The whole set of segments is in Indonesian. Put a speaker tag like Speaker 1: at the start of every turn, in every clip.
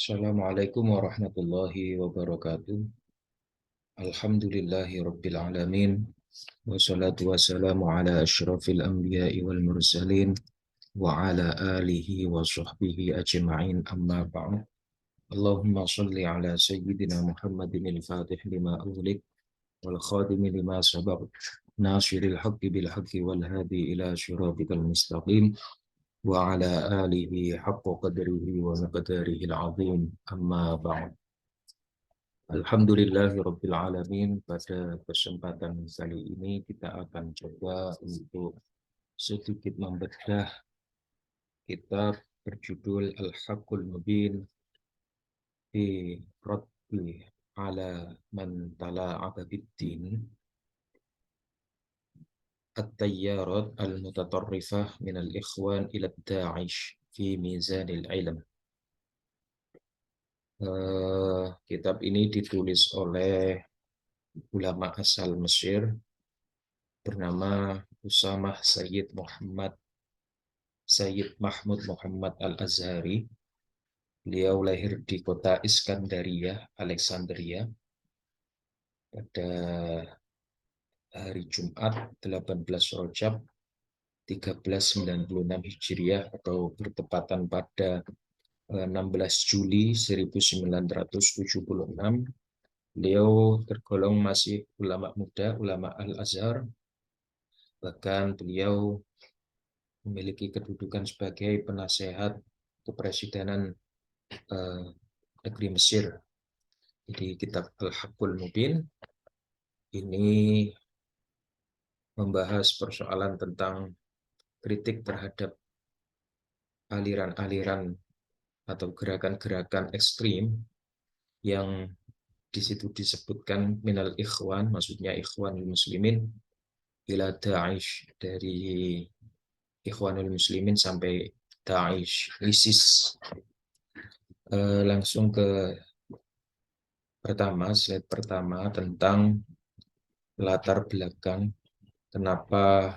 Speaker 1: Assalamualaikum warahmatullahi wabarakatuh. Alhamdulillahi rabbil alamin. Wassalatu wassalamu ala asyrafil anbiya'i wal mursalin wa ala alihi wa sahbihi ajma'in amma ba'd. Allahumma salli ala sayyidina Muhammadin al-fatih lima ughliq wal khatim lima sabaq nasiril haqqi bil haqqi wal hadi ila syiratikal mustaqim wa ala alihi haqqa qadrihi wa miqdarihi al-azim amma ba'd. Alhamdulillahirabbil alamin. Pada kesempatan kali ini kita akan coba untuk sedikit membedah kitab berjudul Al-Haqqul Mubin fi Raddi ala man tala'aba bid-din At-Tayyarat al-Mutatarrifah min al-Ikhwan ila Da'ish fi Mizanil Ilm. Kitab ini ditulis oleh ulama asal Mesir bernama Usamah Sayyid Mahmud Muhammad Al-Azhari. Beliau lahir di kota Iskandaria, Alexandria, pada hari Jumat 18 Rajab 1396 Hijriah atau bertepatan pada 16 Juli 1976. Beliau tergolong masih ulama muda, ulama Al-Azhar. Bahkan beliau memiliki kedudukan sebagai penasehat kepresidenan negeri Mesir. Jadi kitab Al-Haqqul Mubin ini membahas persoalan tentang kritik terhadap aliran-aliran atau gerakan-gerakan ekstrim yang di situ disebutkan minal ikhwan, maksudnya ikhwanul muslimin, ila Da'ish, dari ikhwanul muslimin sampai Da'ish, ISIS. Langsung ke slide pertama tentang latar belakang kenapa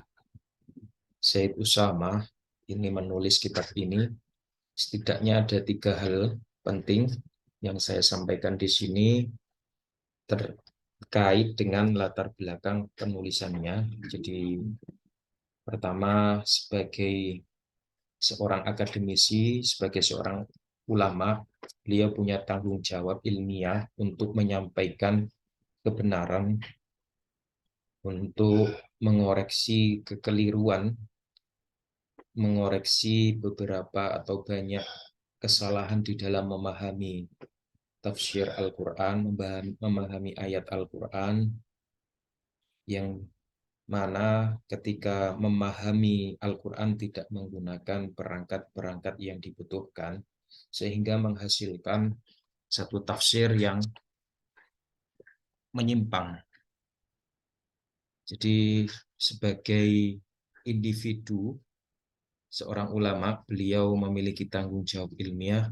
Speaker 1: Said Usama ini menulis kitab ini. Setidaknya ada 3 hal penting yang saya sampaikan di sini terkait dengan latar belakang penulisannya. Jadi pertama, sebagai seorang akademisi, sebagai seorang ulama, beliau punya tanggung jawab ilmiah untuk menyampaikan kebenaran, untuk mengoreksi kekeliruan, mengoreksi beberapa atau banyak kesalahan di dalam memahami tafsir Al-Quran, memahami ayat Al-Quran, yang mana ketika memahami Al-Quran tidak menggunakan perangkat-perangkat yang dibutuhkan, sehingga menghasilkan satu tafsir yang menyimpang. Jadi sebagai individu, seorang ulama, beliau memiliki tanggung jawab ilmiah.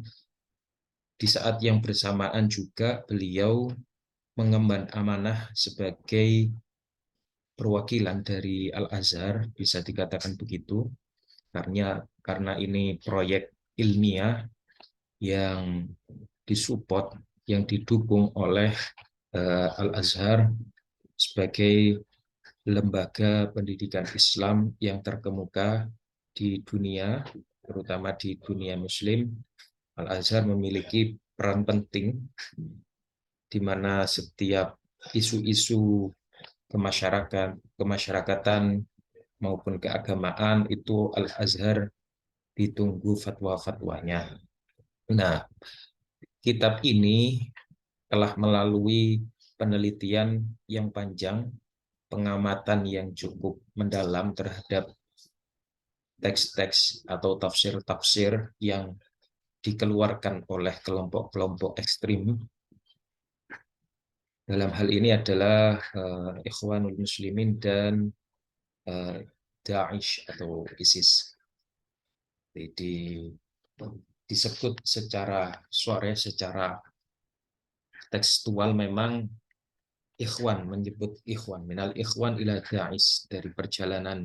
Speaker 1: Di saat yang bersamaan juga beliau mengemban amanah sebagai perwakilan dari Al-Azhar, bisa dikatakan begitu, karena ini proyek ilmiah yang disupport, yang didukung oleh Al-Azhar sebagai lembaga pendidikan Islam yang terkemuka di dunia, terutama di dunia Muslim. Al-Azhar memiliki peran penting di mana setiap isu-isu kemasyarakatan maupun keagamaan itu Al-Azhar ditunggu fatwa-fatwanya. Nah, kitab ini telah melalui penelitian yang panjang, pengamatan yang cukup mendalam terhadap teks-teks atau tafsir-tafsir yang dikeluarkan oleh kelompok-kelompok ekstrim. Dalam hal ini adalah Ikhwanul Muslimin dan Da'ish atau ISIS. Jadi disebut secara tekstual memang Ikhwan, menyebut Ikhwan, minal Ikhwan ila Da'ish, dari perjalanan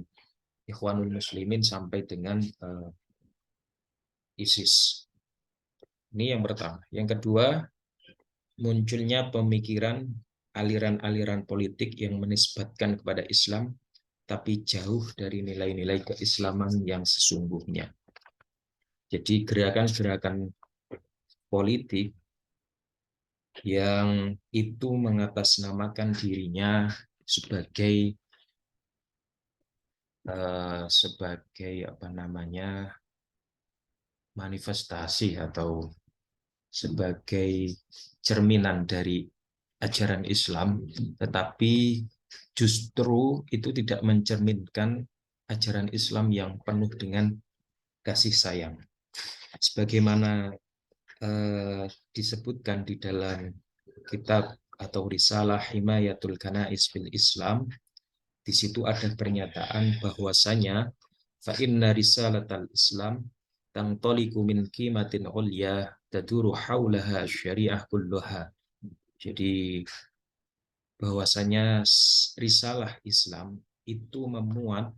Speaker 1: Ikhwanul Muslimin sampai dengan ISIS. Ini yang pertama. Yang kedua, munculnya pemikiran aliran-aliran politik yang menisbatkan kepada Islam, tapi jauh dari nilai-nilai keislaman yang sesungguhnya. Jadi gerakan-gerakan politik yang itu mengatasnamakan dirinya sebagai sebagai apa namanya manifestasi atau sebagai cerminan dari ajaran Islam, tetapi justru itu tidak mencerminkan ajaran Islam yang penuh dengan kasih sayang. Sebagaimana disebutkan di dalam kitab atau risalah Himayatul Kanais fil Islam, di situ ada pernyataan bahwasanya fa inna risalatal Islam tantoliku min qimatin ulya taduru haulaha syariah kulluha. Jadi bahwasanya risalah Islam itu memuat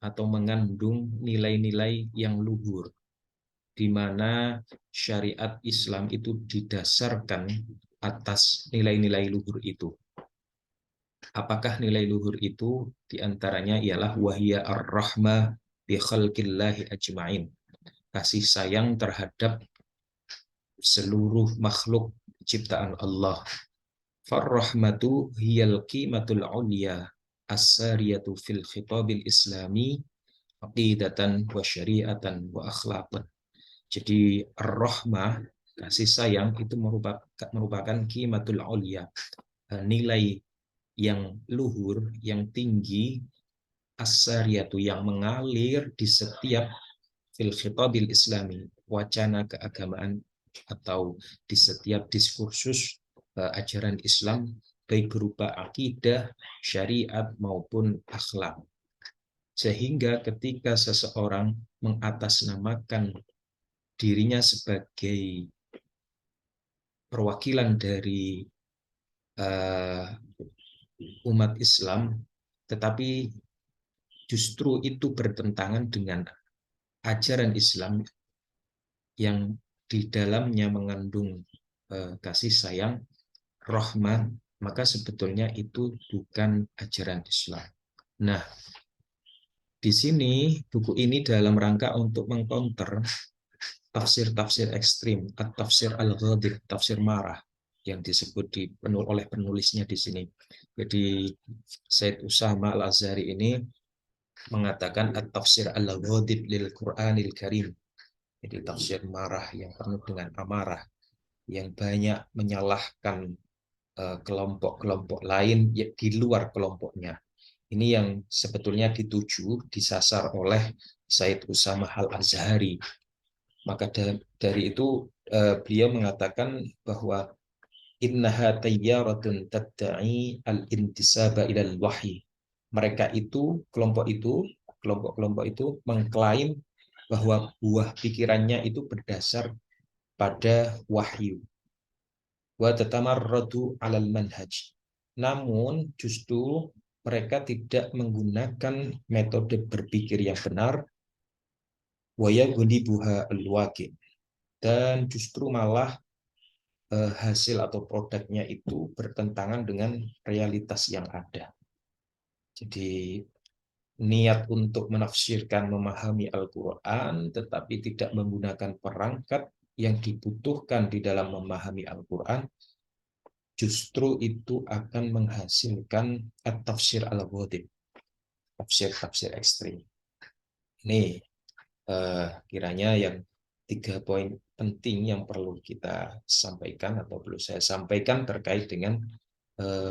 Speaker 1: atau mengandung nilai-nilai yang luhur, di mana syariat Islam itu didasarkan atas nilai-nilai luhur itu. Apakah nilai luhur itu? Diantaranya ialah wahya ar-rahmah bi khalqillahi ajma'in. Kasih sayang terhadap seluruh makhluk ciptaan Allah. Farrahmatu hiyal qimatul ulya as-sariyatu fil khitabil islami aqidatan wa syari'atan wa akhlaqan. Jadi ar-rahmah, kasih sayang itu merupakan qimatul ulya, nilai yang luhur, yang tinggi, as-sariyatu yang mengalir di setiap fil khitabil islami, wacana keagamaan atau di setiap diskursus ajaran Islam, baik berupa akidah, syariat maupun akhlak. Sehingga ketika seseorang mengatasnamakan dirinya sebagai perwakilan dari umat Islam, tetapi justru itu bertentangan dengan ajaran Islam yang di dalamnya mengandung kasih sayang, rahmah, maka sebetulnya itu bukan ajaran Islam. Nah, di sini buku ini dalam rangka untuk mengcounter tafsir-tafsir ekstrim, tafsir al-ghadib, tafsir marah yang disebut oleh penulisnya di sini. Jadi Said Usama Al-Azhari ini mengatakan at-tafsir al-ghadib lil Qur'anil Karim. Jadi tafsir marah yang penuh dengan amarah, yang banyak menyalahkan kelompok-kelompok lain di luar kelompoknya. Ini yang sebetulnya disasar oleh Said Usama Al-Azhari. Maka dari itu beliau mengatakan bahwa innaha tayyaratun tadda'i al-intisaba ilal wahyi. Mereka itu, kelompok-kelompok itu mengklaim bahwa buah pikirannya itu berdasar pada wahyu. Wa tatamarradu alal manhaj. Namun justru mereka tidak menggunakan metode berpikir yang benar, wa yaghlibuha al-waqi', dan justru malah hasil atau produknya itu bertentangan dengan realitas yang ada. Jadi niat untuk menafsirkan, memahami Al-Quran, tetapi tidak menggunakan perangkat yang dibutuhkan di dalam memahami Al-Quran, justru itu akan menghasilkan tafsir al-ghadib, tafsir-tafsir ekstrim. Ini kiranya yang 3 poin penting yang perlu kita sampaikan atau perlu saya sampaikan terkait dengan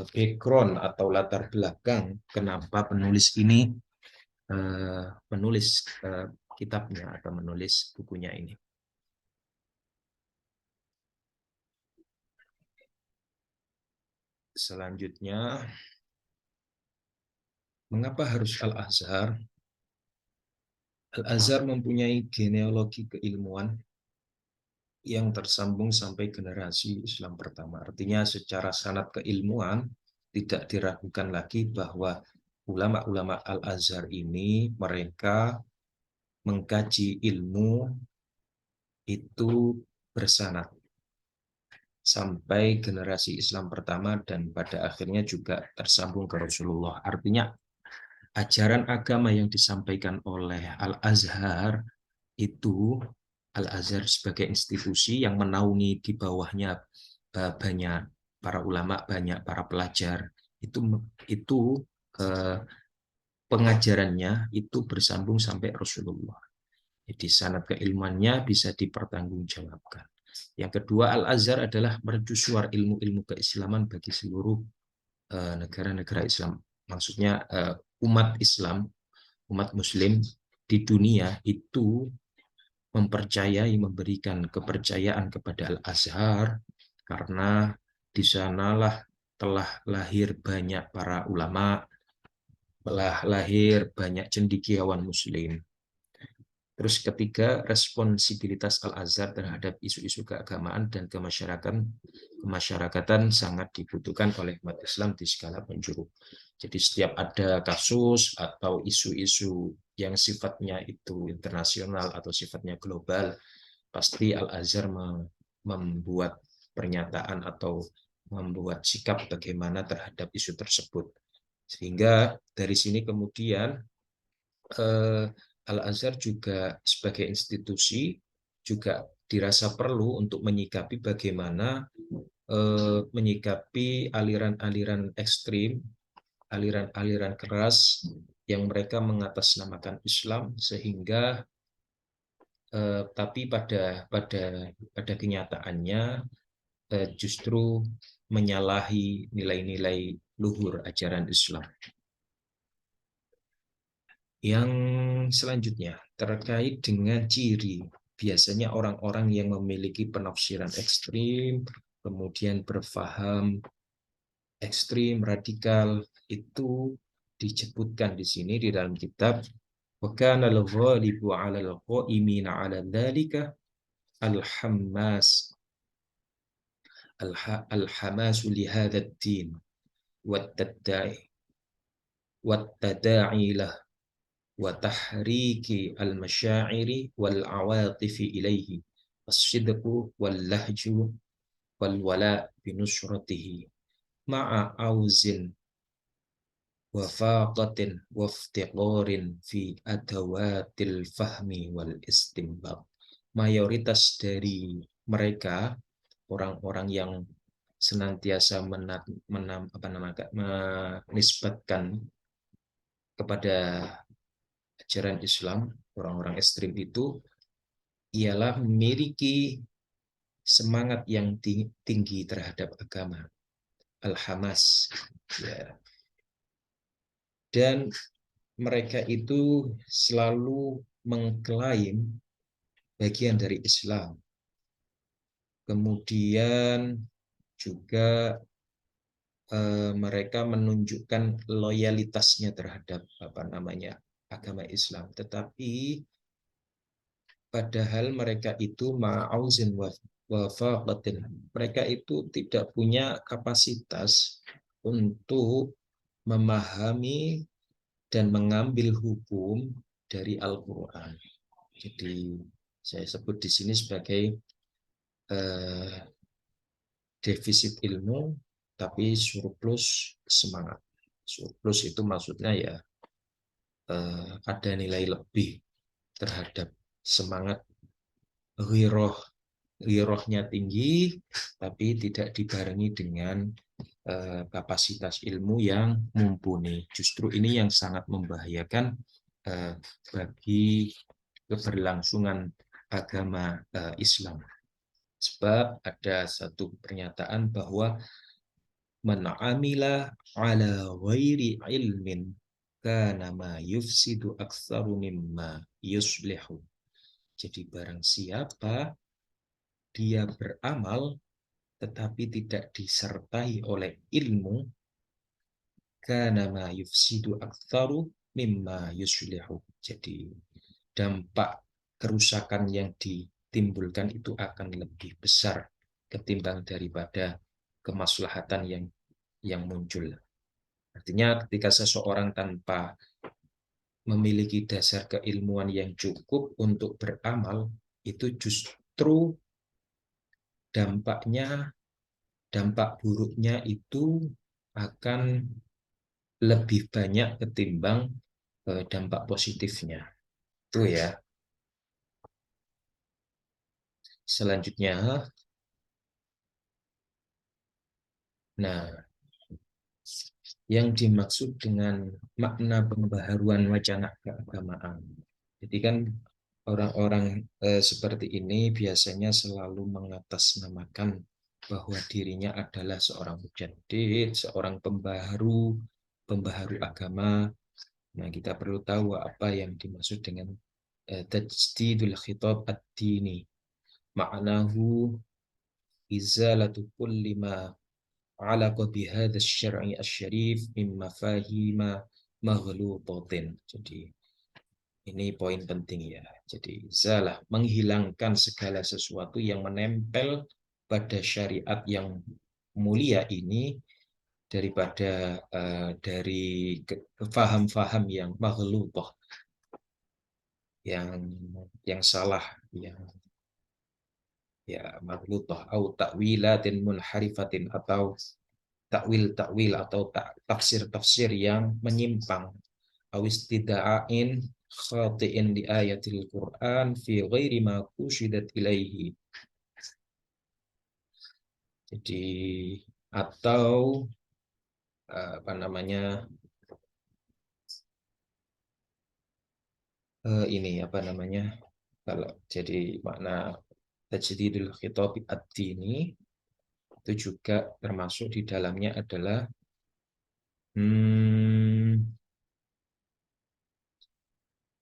Speaker 1: background atau latar belakang kenapa penulis ini menulis kitabnya atau menulis bukunya ini. Selanjutnya, mengapa harus Al-Azhar? Al-Azhar mempunyai genealogi keilmuan yang tersambung sampai generasi Islam pertama. Artinya secara sanad keilmuan tidak diragukan lagi bahwa ulama-ulama Al-Azhar ini mereka mengkaji ilmu itu bersanad sampai generasi Islam pertama dan pada akhirnya juga tersambung ke Rasulullah. Artinya ajaran agama yang disampaikan oleh Al-Azhar itu, Al-Azhar sebagai institusi yang menaungi di bawahnya banyak para ulama, banyak para pelajar, itu eh, pengajarannya itu bersambung sampai Rasulullah. Jadi sanad keilmuannya bisa dipertanggungjawabkan. Yang kedua, Al-Azhar adalah mercusuar ilmu-ilmu keislaman bagi seluruh negara-negara Islam. Maksudnya umat Islam, umat Muslim di dunia itu mempercayai, memberikan kepercayaan kepada Al-Azhar karena di sanalah telah lahir banyak para ulama, telah lahir banyak cendekiawan Muslim. Terus ketiga, responsibilitas Al-Azhar terhadap isu-isu keagamaan dan kemasyarakatan sangat dibutuhkan oleh umat Islam di skala penjuru. Jadi setiap ada kasus atau isu-isu yang sifatnya itu internasional atau sifatnya global, pasti Al-Azhar membuat pernyataan atau membuat sikap bagaimana terhadap isu tersebut. Sehingga dari sini kemudian Al-Azhar juga sebagai institusi juga dirasa perlu untuk menyikapi bagaimana menyikapi aliran-aliran ekstrim, aliran-aliran keras yang mereka mengatasnamakan Islam sehingga tapi pada kenyataannya justru menyalahi nilai-nilai luhur ajaran Islam. Yang selanjutnya terkait dengan ciri, biasanya orang-orang yang memiliki penafsiran ekstrim, kemudian berfaham ekstrim, radikal, itu disebutkan di sini di dalam kitab وَكَانَ الْغَالِبُ عَلَى الْقَائِمِينَ عَلَى ذَلِكَ الْحَمَّاسُ الْحَمَاسُ لِهَذَا الدِّينِ وَالتَّدَاعِي لَهُ وتحريك المشاعر والعواطف إليه الصدق واللهج والولاء بنصرته مع عوز وفاقة وافتقار في أدوات الفهم والاستنباط. Mayoritas dari mereka orang-orang yang senantiasa menisbatkan kepada ajaran Islam, orang-orang ekstrim itu ialah memiliki semangat yang tinggi terhadap agama, al-hamas, ya. Dan mereka itu selalu mengklaim bagian dari Islam. Kemudian juga mereka menunjukkan loyalitasnya terhadap agama Islam, tetapi padahal mereka itu ma'auzin wa faqatin. Mereka itu tidak punya kapasitas untuk memahami dan mengambil hukum dari Al-Quran. Jadi saya sebut di sini sebagai defisit ilmu, tapi surplus semangat. Surplus itu maksudnya ya ada nilai lebih terhadap semangat, ghirohnya tinggi, tapi tidak dibarengi dengan kapasitas ilmu yang mumpuni. Justru ini yang sangat membahayakan bagi keberlangsungan agama Islam. Sebab ada satu pernyataan bahwa man amila ala ghairi ilmin kana ma yufsidu aktsaru mimma yuslihu. Jadi barang siapa dia beramal tetapi tidak disertai oleh ilmu, kana ma yufsidu aktsaru mimma yuslihu. Jadi dampak kerusakan yang ditimbulkan itu akan lebih besar ketimbang daripada kemaslahatan yang muncul. Artinya ketika seseorang tanpa memiliki dasar keilmuan yang cukup untuk beramal, itu justru dampak buruknya itu akan lebih banyak ketimbang dampak positifnya. Itu ya. Selanjutnya, nah, yang dimaksud dengan makna pembaharuan wacana keagamaan. Jadi kan orang-orang seperti ini biasanya selalu mengatasnamakan bahwa dirinya adalah seorang mujaddid, seorang pembaharu agama. Nah, kita perlu tahu apa yang dimaksud dengan tajdidul khitab ad-dini. Ma'nahu izalatu kulli ma alaqa bihadha syar'i asy-syarif min mafahima maghlutatin. Jadi ini poin penting ya. Jadi zalah menghilangkan segala sesuatu yang menempel pada syariat yang mulia ini daripada dari faham-faham yang maghlutah, yang salah, yang ya maghlutah au ta'wilatin munharifatin, atau takwil-takwil atau tafsir-tafsir yang menyimpang, awistida'ain khati'in di ayatil Qur'an fi ghairi ma kushidat ilaihi. Jadi atau apa namanya ini apa namanya kalau jadi makna tajdidul khitab ad-dini itu juga termasuk di dalamnya adalah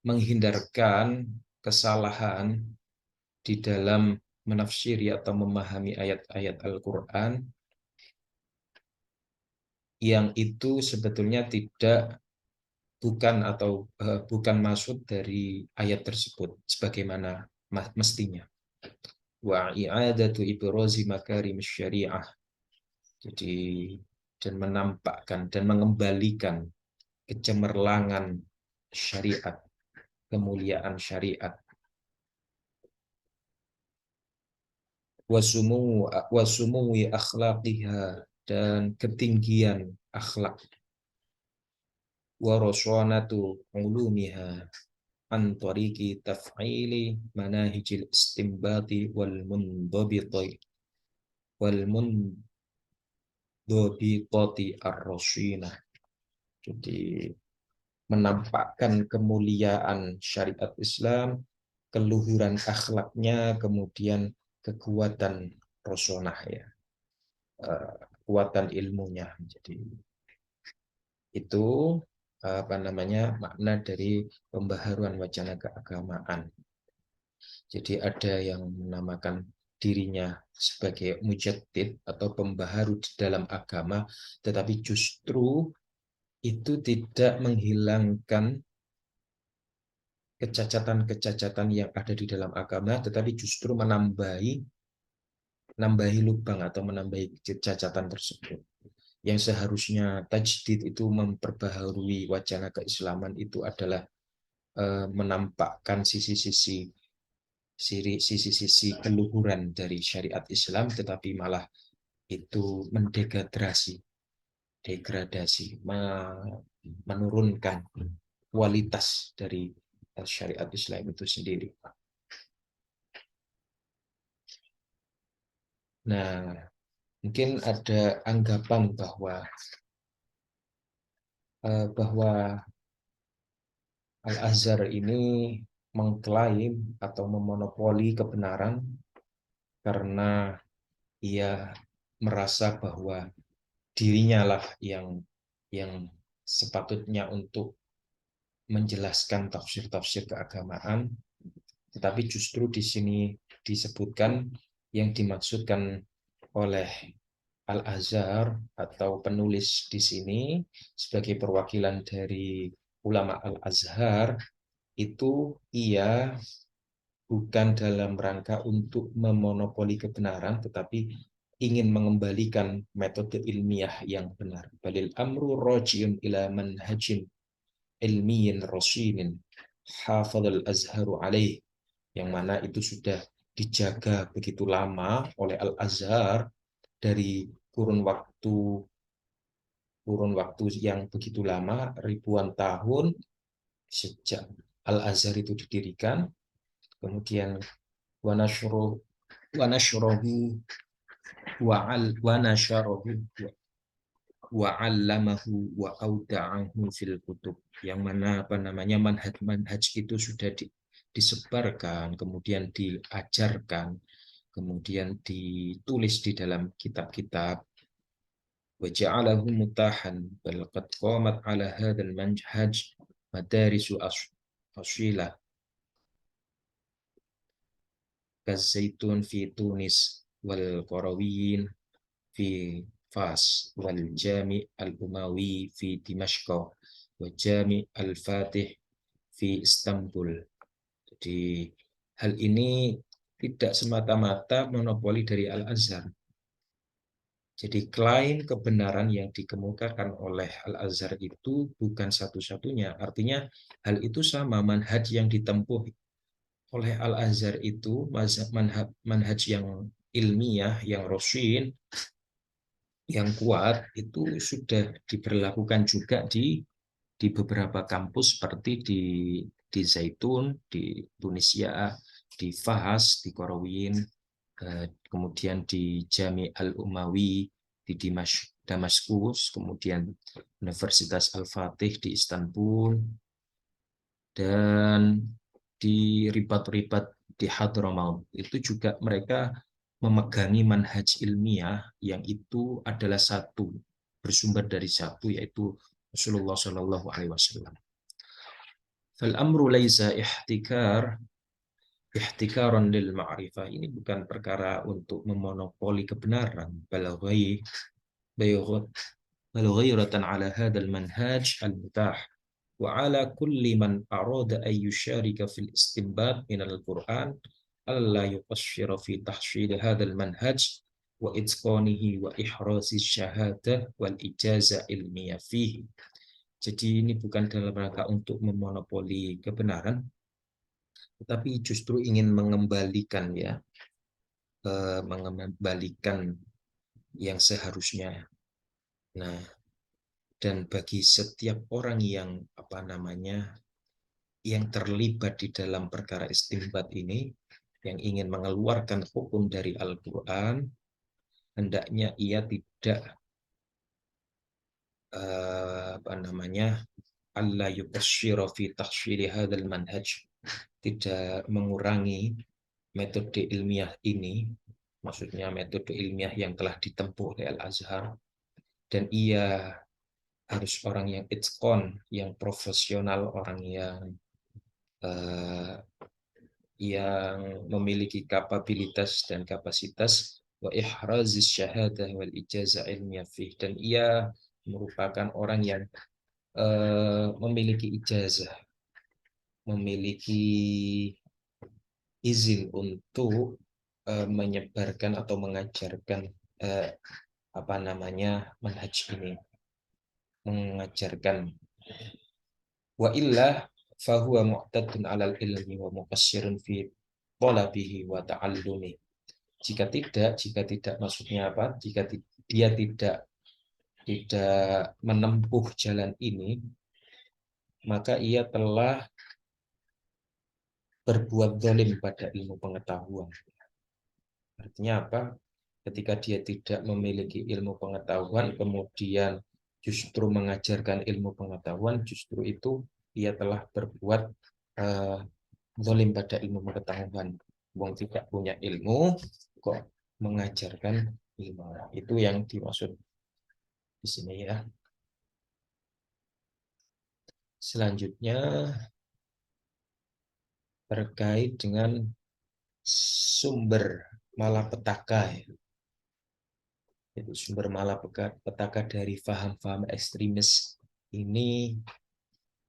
Speaker 1: menghindarkan kesalahan di dalam menafsiri atau memahami ayat-ayat Al-Quran yang itu sebetulnya bukan maksud dari ayat tersebut sebagaimana mestinya. Wa i'adatu ibrazi makarim syariah. Jadi dan menampakkan dan mengembalikan kecemerlangan syariat, kemuliaan syariat, wasumuwi akhlaqiha, dan ketinggian akhlak, waraswanatu ulumiha an tariqi taf'ili manahijil istimbati wal mundobitati ar-rasyinah. Jadi menampakkan kemuliaan syariat Islam, keluhuran akhlaknya, kemudian kekuatan rosonah ya, kekuatan ilmunya. Jadi itu apa namanya makna dari pembaharuan wacana keagamaan. Jadi ada yang menamakan dirinya sebagai mujaddid atau pembaharu di dalam agama, tetapi justru itu tidak menghilangkan kecacatan-kecacatan yang ada di dalam agama, tetapi justru menambahi lubang atau menambahi kecacatan tersebut. Yang seharusnya tajdid itu memperbaharui wacana keislaman itu adalah menampakkan sisi-sisi keluhuran dari syariat Islam, tetapi malah itu degradasi, menurunkan kualitas dari syariat Islam itu sendiri. Nah, mungkin ada anggapan bahwa Al-Azhar ini mengklaim atau memonopoli kebenaran karena ia merasa bahwa dirinya lah yang sepatutnya untuk menjelaskan tafsir-tafsir keagamaan, tetapi justru di sini disebutkan yang dimaksudkan oleh Al-Azhar atau penulis di sini sebagai perwakilan dari ulama Al-Azhar itu ia bukan dalam rangka untuk memonopoli kebenaran, tetapi ingin mengembalikan metode ilmiah yang benar. Balil amru rojiun ila manhajin ilmiyin rasyinin hafadhal azharu alaih, yang mana itu sudah dijaga begitu lama oleh Al-Azhar dari kurun waktu yang begitu lama, ribuan tahun sejak Al-Azhar itu didirikan, kemudian wanashrohu wanashrohu wanashrohu wa 'allamahu wa auda'ahu fil kutub, yang mana apa namanya manhaj itu sudah disebarkan, kemudian diajarkan, kemudian ditulis di dalam kitab-kitab. Wa ja'alahu mutahan bal qad qamat 'ala hadzal manhaj madarisu asilah kazaitun fi Tunis wal Qarawiyyin fi Fas wal Jami al-Umawi fi Dimashq wa Jami al-Fatih fi Istanbul. Jadi hal ini tidak semata-mata monopoli dari Al-Azhar. Jadi klaim kebenaran yang dikemukakan oleh Al-Azhar itu bukan satu-satunya. Artinya hal itu sama, manhaj yang ditempuh oleh Al-Azhar itu manhaj yang ilmiah, yang rosin, yang kuat, itu sudah diberlakukan juga di beberapa kampus seperti di Zaitun, di Tunisia, di Fas, di Qarawiyyin, kemudian di Jami al-Umawi, di Damaskus, kemudian Universitas Al-Fatih di Istanbul, dan di ribat-ribat di Hadramaut. Itu juga mereka memegangi manhaj ilmiah yang itu adalah satu, bersumber dari satu, yaitu Rasulullah Shallallahu Alaihi Wasallam. Fal amru laisa ihtikaran lil ma'rifah. Ini bukan perkara untuk memonopoli kebenaran, bal ghairatan ala hadzal manhaj al-mutah wa ala kulli man arada an yusharika fil istinbat min al-Qur'an alla yuqassira fi tahsil hadzal manhaj wa itqanihi wa ihrasi syahadah wal ijazah ilmiah fihi. Jadi ini bukan dalam rangka untuk memonopoli kebenaran, tetapi justru ingin mengembalikan mengembalikan yang seharusnya. Nah, dan bagi setiap orang yang yang terlibat di dalam perkara istinbat ini, yang ingin mengeluarkan hukum dari Al-Quran, hendaknya ia tidak alla yubasyira fi tahsyili hadzal manhaj, tidak mengurangi metode ilmiah ini, maksudnya metode ilmiah yang telah ditempuh oleh Al-Azhar, dan ia harus orang yang itqon, yang profesional, orang uh, yang memiliki kapabilitas dan kapasitas wa ihrazis syahadah wal ijazah ilmiah fih, dan ia merupakan orang yang memiliki ijazah, memiliki izin untuk menyebarkan atau mengajarkan manhaj ini, mengajarkan. Wa illa fahuwa mu'tadun 'alal ilmi wa muqassirun fi talabihi wa ta'allumi. Jika tidak maksudnya apa? Jika dia tidak menempuh jalan ini, maka ia telah berbuat zalim pada ilmu pengetahuan. Artinya apa? Ketika dia tidak memiliki ilmu pengetahuan, kemudian justru mengajarkan ilmu pengetahuan, justru itu ia telah berbuat zalim pada ilmu pengetahuan. Wong tidak punya ilmu, kok mengajarkan ilmu. Itu yang dimaksud di sini ya. Selanjutnya terkait dengan sumber malapetaka, itu sumber malapetaka dari paham-paham ekstremis ini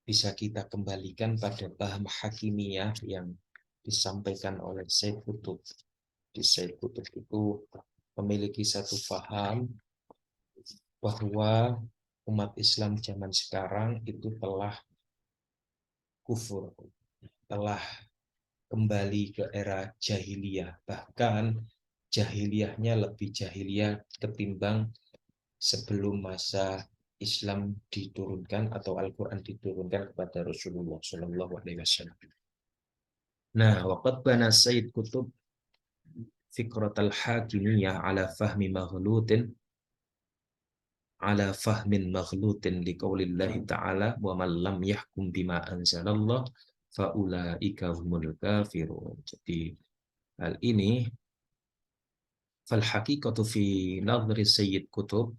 Speaker 1: bisa kita kembalikan pada paham hakimiyah yang disampaikan oleh Said Qutb. Di Said Qutb itu memiliki satu paham bahwa umat Islam zaman sekarang itu telah kufur, telah kembali ke era jahiliyah. Bahkan jahiliyahnya lebih jahiliyah ketimbang sebelum masa Islam diturunkan atau Al-Quran diturunkan kepada Rasulullah Shallallahu Alaihi Wasallam. Nah, waqad bana Sayyid Qutb fikratal hakimiyah ala fahmin maghlutin liqaulillahi ta'ala wa man lam yahkum bima anzalallah faulaika humul kafirun. Jadi hal ini fal haqiqatu fi nadhri Sayyid Qutb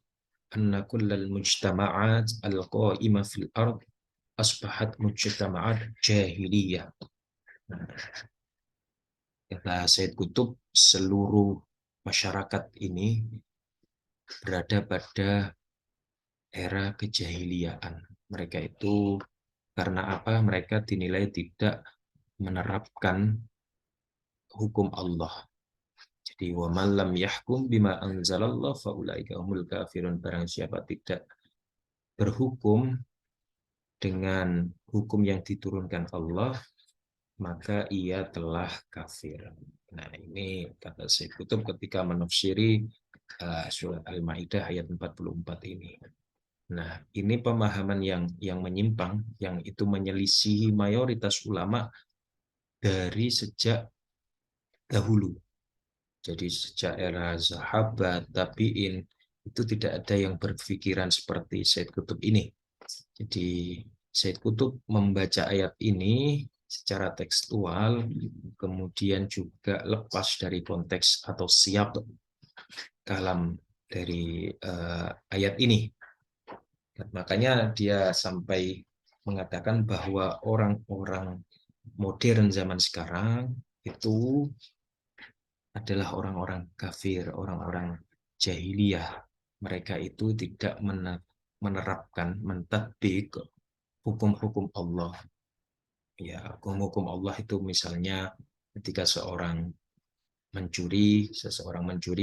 Speaker 1: anna kullal mujtama'at al-qa'ima fil ard asbahat mujtama'at jahiliyah. Kata Sayyid Qutb, seluruh masyarakat ini berada pada era kejahiliaan. Mereka itu karena apa? Mereka dinilai tidak menerapkan hukum Allah. Jadi wa man lam yahkum bima anzalallah faulaika humul kafirun. Barang siapa tidak berhukum dengan hukum yang diturunkan Allah, maka ia telah kafir. Nah, ini kata Syekh Qutb ketika menafsiri surat Al-Maidah ayat 44 ini. Nah, ini pemahaman yang menyimpang, yang itu menyelisihi mayoritas ulama dari sejak dahulu. Jadi sejak era sahabat, tabi'in, itu tidak ada yang berpikiran seperti Said Qutb ini. Jadi Said Qutb membaca ayat ini secara tekstual, kemudian juga lepas dari konteks atau siap kalam dari ayat ini. Dan makanya dia sampai mengatakan bahwa orang-orang modern zaman sekarang itu adalah orang-orang kafir, orang-orang jahiliyah. Mereka itu tidak menerapkan, mentadbik hukum-hukum Allah. Ya, hukum-hukum Allah itu misalnya ketika seseorang mencuri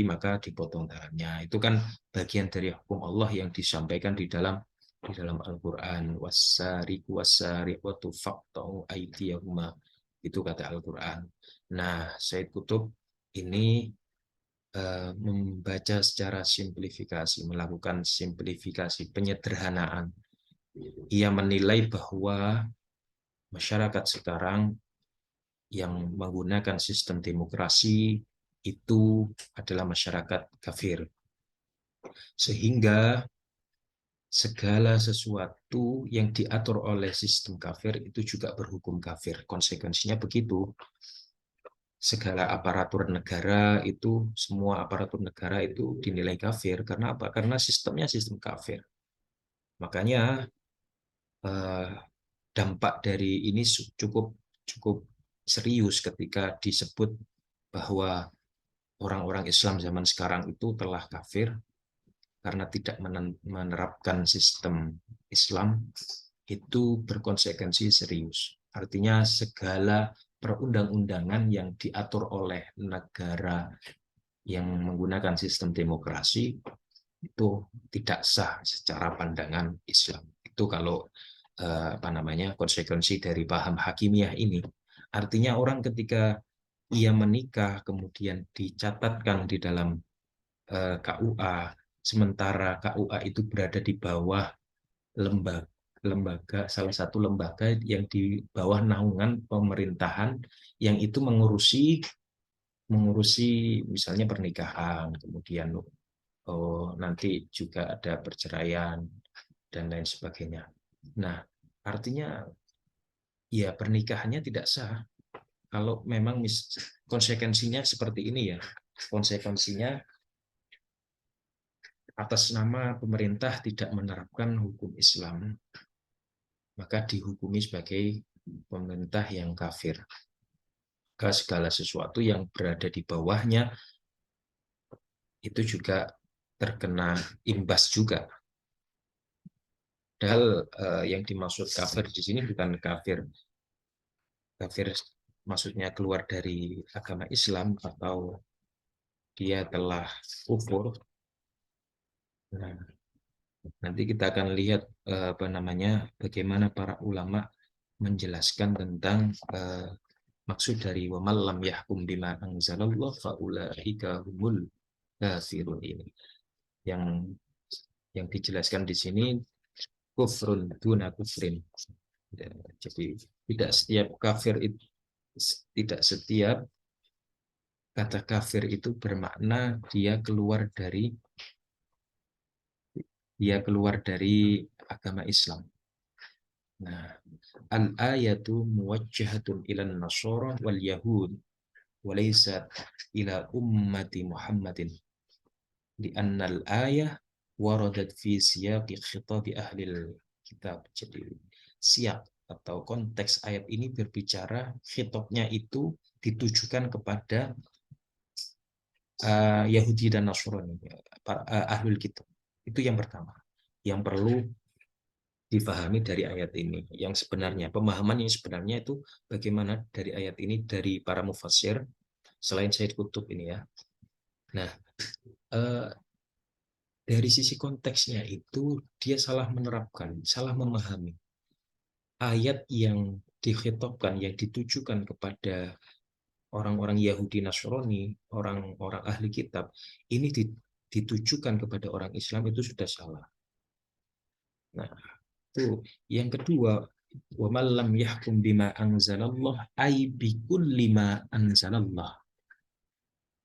Speaker 1: maka dipotong tangannya. Itu kan bagian dari hukum Allah yang disampaikan di dalam Al-Qur'an. Wasariqu wasariqatu faqta'u aydiyahuma. Itu kata Al-Qur'an. Nah, Said Qutb ini membaca secara simplifikasi, melakukan simplifikasi, penyederhanaan. Ia menilai bahwa masyarakat sekarang yang menggunakan sistem demokrasi itu adalah masyarakat kafir. Sehingga segala sesuatu yang diatur oleh sistem kafir itu juga berhukum kafir. Konsekuensinya begitu. Segala aparatur negara itu, semua aparatur negara itu dinilai kafir. Karena apa? Karena sistemnya sistem kafir. Makanya dampak dari ini cukup cukup serius ketika disebut bahwa orang-orang Islam zaman sekarang itu telah kafir karena tidak menerapkan sistem Islam, itu berkonsekuensi serius. Artinya segala perundang-undangan yang diatur oleh negara yang menggunakan sistem demokrasi itu tidak sah secara pandangan Islam. Itu kalau konsekuensi dari paham hakimiyah ini. Artinya orang ketika ia menikah kemudian dicatatkan di dalam KUA, sementara KUA itu berada di bawah lembaga salah satu lembaga yang di bawah naungan pemerintahan yang itu mengurusi misalnya pernikahan, kemudian nanti juga ada perceraian dan lain sebagainya. Nah, artinya ya pernikahannya tidak sah kalau memang konsekuensinya seperti ini ya. Konsekuensinya atas nama pemerintah tidak menerapkan hukum Islam, maka dihukumi sebagai pemerintah yang kafir. Maka segala sesuatu yang berada di bawahnya itu juga terkena imbas juga. Padahal yang dimaksud kafir di sini bukan kafir maksudnya keluar dari agama Islam atau dia telah kufur. Nah, nanti kita akan lihat bagaimana para ulama menjelaskan tentang Maksud dari wa man lam yahkum bima anzalallah faulaika humul kafirun ini. Yang dijelaskan di sini kufrun duna kufrin. Ya, jadi tidak setiap kafir itu, tidak setiap kata kafir itu bermakna dia keluar dari agama Islam. Nah, al-ayatu muwajjahatun ilan nasara wal yahud walaysat ila ummati Muhammadin li'anna al-ayah waradat fi siyaqi khitabi ahli kitab. Jadi siap atau konteks ayat ini berbicara khitabnya itu ditujukan kepada Yahudi dan Nasrani, ahlul kitab. Itu yang pertama yang perlu difahami dari ayat ini. Yang sebenarnya, pemahaman yang sebenarnya itu bagaimana dari ayat ini dari para mufassir, selain Said Qutb ini ya. Nah, dari sisi konteksnya itu dia salah menerapkan, salah memahami. Ayat yang dikhitabkan, yang ditujukan kepada orang-orang Yahudi Nasrani, orang-orang ahli kitab, ini ditujukan kepada orang Islam itu sudah salah. Nah, itu yang kedua, wa man lam yahkum bima anzalallah ay bikulli ma anzalallah.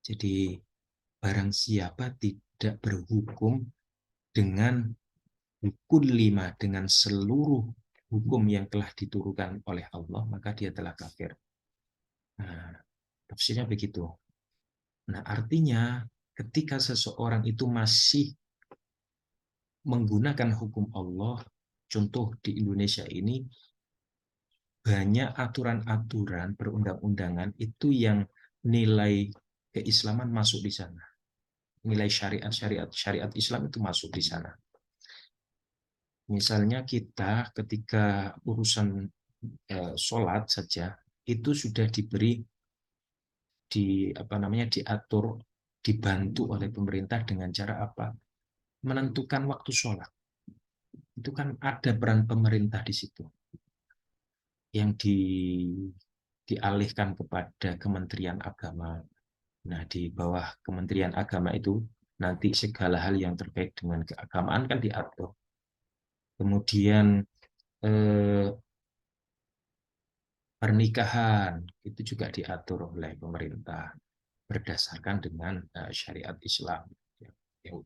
Speaker 1: Jadi barang siapa tidak berhukum dengan hukum lima, dengan seluruh hukum yang telah diturunkan oleh Allah, maka dia telah kafir. Nah, tafsirnya begitu. Nah, artinya ketika seseorang itu masih menggunakan hukum Allah, contoh di Indonesia ini banyak aturan-aturan perundang-undangan itu yang nilai keislaman masuk di sana. Nilai syariat Islam itu masuk di sana. Misalnya kita ketika urusan sholat saja itu sudah diberi diatur, dibantu oleh pemerintah dengan cara apa? Menentukan waktu sholat. Itu kan ada peran pemerintah di situ yang dialihkan kepada Kementerian Agama. Nah, di bawah Kementerian Agama itu nanti segala hal yang terkait dengan keagamaan kan diatur. Kemudian eh, pernikahan itu juga diatur oleh pemerintah berdasarkan dengan syariat Islam.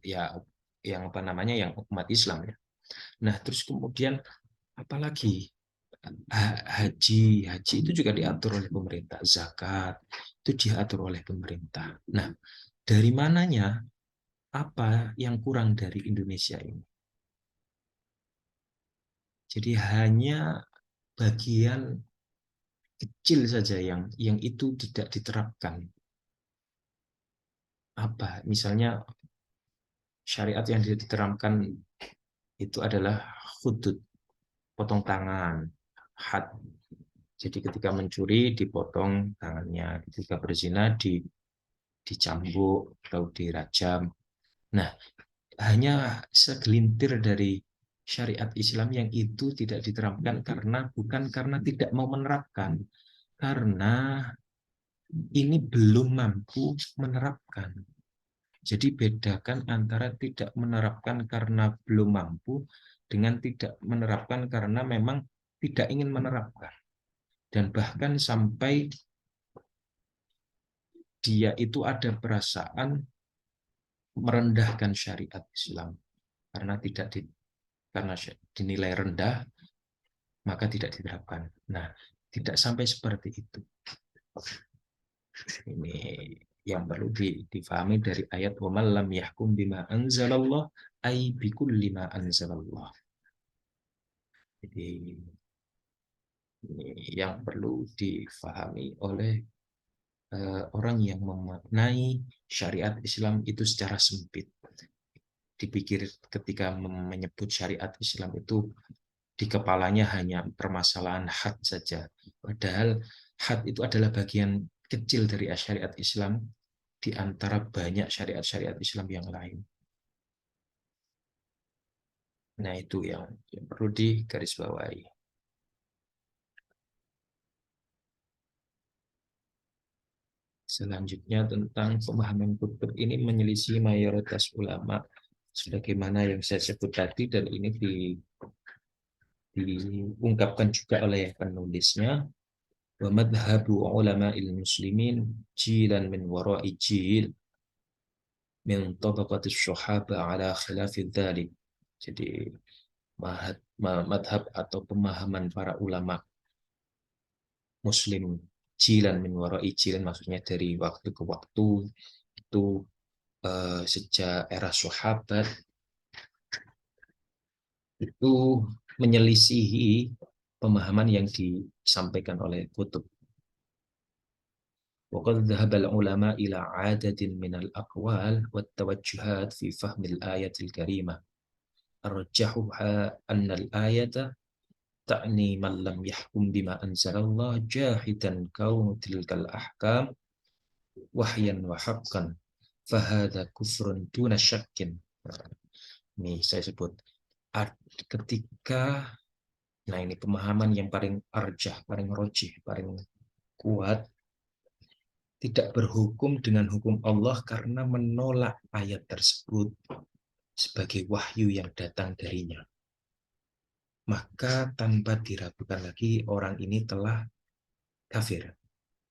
Speaker 1: Ya, yang apa namanya, yang umat Islam ya. Nah, terus kemudian apalagi haji itu juga diatur oleh pemerintah, zakat itu diatur oleh pemerintah. Nah, dari mananya apa yang kurang dari Indonesia ini? Jadi hanya bagian kecil saja yang itu tidak diterapkan. Apa? Misalnya syariat yang diterapkan itu adalah hudud, potong tangan, had. Jadi ketika mencuri dipotong tangannya, ketika berzina dicambuk atau dirajam. Nah, hanya segelintir dari syariat Islam yang itu tidak diterapkan karena bukan karena tidak mau menerapkan, karena ini belum mampu menerapkan. Jadi bedakan antara tidak menerapkan karena belum mampu dengan tidak menerapkan karena memang tidak ingin menerapkan. Dan bahkan sampai dia itu ada perasaan merendahkan syariat Islam karena tidak karena dinilai rendah maka tidak diterapkan. Nah, tidak sampai seperti itu. Ini yang perlu difahami dari ayat wa man lam yahkum bima anzalallah ay bikulli ma anzalallah. Jadi ini yang perlu difahami oleh orang yang memaknai syariat Islam itu secara sempit. Dipikir ketika menyebut syariat Islam itu di kepalanya hanya permasalahan had saja. Padahal had itu adalah bagian kecil dari syariat Islam di antara banyak syariat-syariat Islam yang lain. Nah, itu yang perlu digarisbawahi. Selanjutnya tentang pemahaman kutub ini menyelisih mayoritas ulama sebagaimana yang saya sebut tadi dan ini diungkapkan juga oleh penulisnya wa madhhabu ulama'il muslimin jilan min wara'i jil min tabaqatis syuhaba ala khilafi dzalik. Jadi madhab atau pemahaman para ulama muslim jilan min wara'i jilan maksudnya dari waktu ke waktu itu sejak era sahabat itu menyelisihi pemahaman yang disampaikan oleh kutub. وقد ذهب العلماء إلى عدد من الأقوال والتوجهات في فهم الآية الكريمة أرجحها أن الآية تعني من لم يحكم بما أنزل الله جاحدا كون تلك الأحكام وحيا وحقا فهذا كفر دون شك. Ini saya sebut ketika, nah ini pemahaman yang paling arjah, paling rojih, paling kuat, tidak berhukum dengan hukum Allah karena menolak ayat tersebut sebagai wahyu yang datang darinya. Maka tanpa diragukan lagi orang ini telah kafir.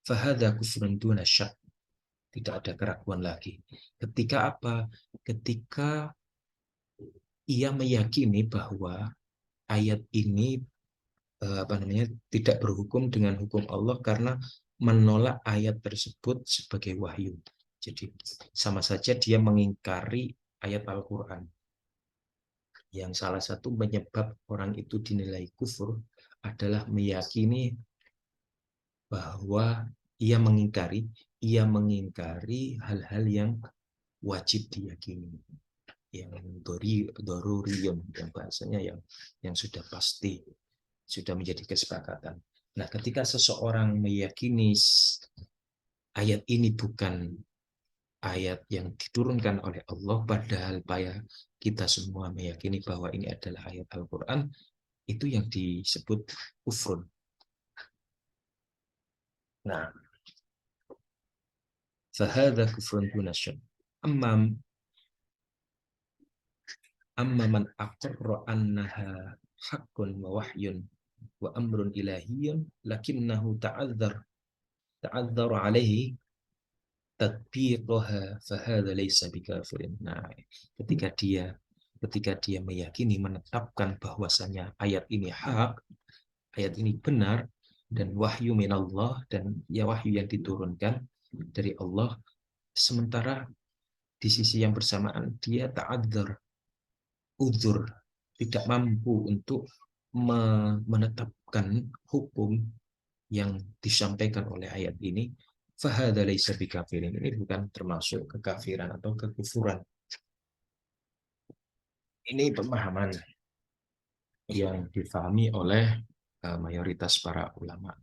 Speaker 1: Fahada kufrun duna syak. Tidak ada keraguan lagi. Ketika apa? Ketika ia meyakini bahwa ayat ini tidak berhukum dengan hukum Allah karena menolak ayat tersebut sebagai wahyu. Jadi sama saja dia mengingkari ayat Al-Quran. Yang salah satu penyebab orang itu dinilai kufur adalah meyakini bahwa ia mengingkari hal-hal yang wajib diyakini, yang doruriyun, yang bahasanya yang sudah pasti, sudah menjadi kesepakatan. Nah, ketika seseorang meyakini ayat ini bukan ayat yang diturunkan oleh Allah, padahal kita semua meyakini bahwa ini adalah ayat Al-Quran, itu yang disebut kufrun. Nah, fahadha kufrun dunasyan. Amma man aqarra annaha haqqun wa wahyun wa amrun ilahiyyun lakinnahu ta'adzar alaihi tatbiqaha fahadha laysa bikafirin. Nah, ketika dia meyakini, menetapkan bahwasanya ayat ini hak, ayat ini benar dan wahyu minallah, dan ya wahyu yang diturunkan dari Allah, sementara di sisi yang bersamaan dia ta'adzar, uzur, tidak mampu untuk menetapkan hukum yang disampaikan oleh ayat ini, fahadha laysa bikafirin. Ini bukan termasuk kekafiran atau kekufuran. Ini pemahaman yang difahami oleh mayoritas para ulama.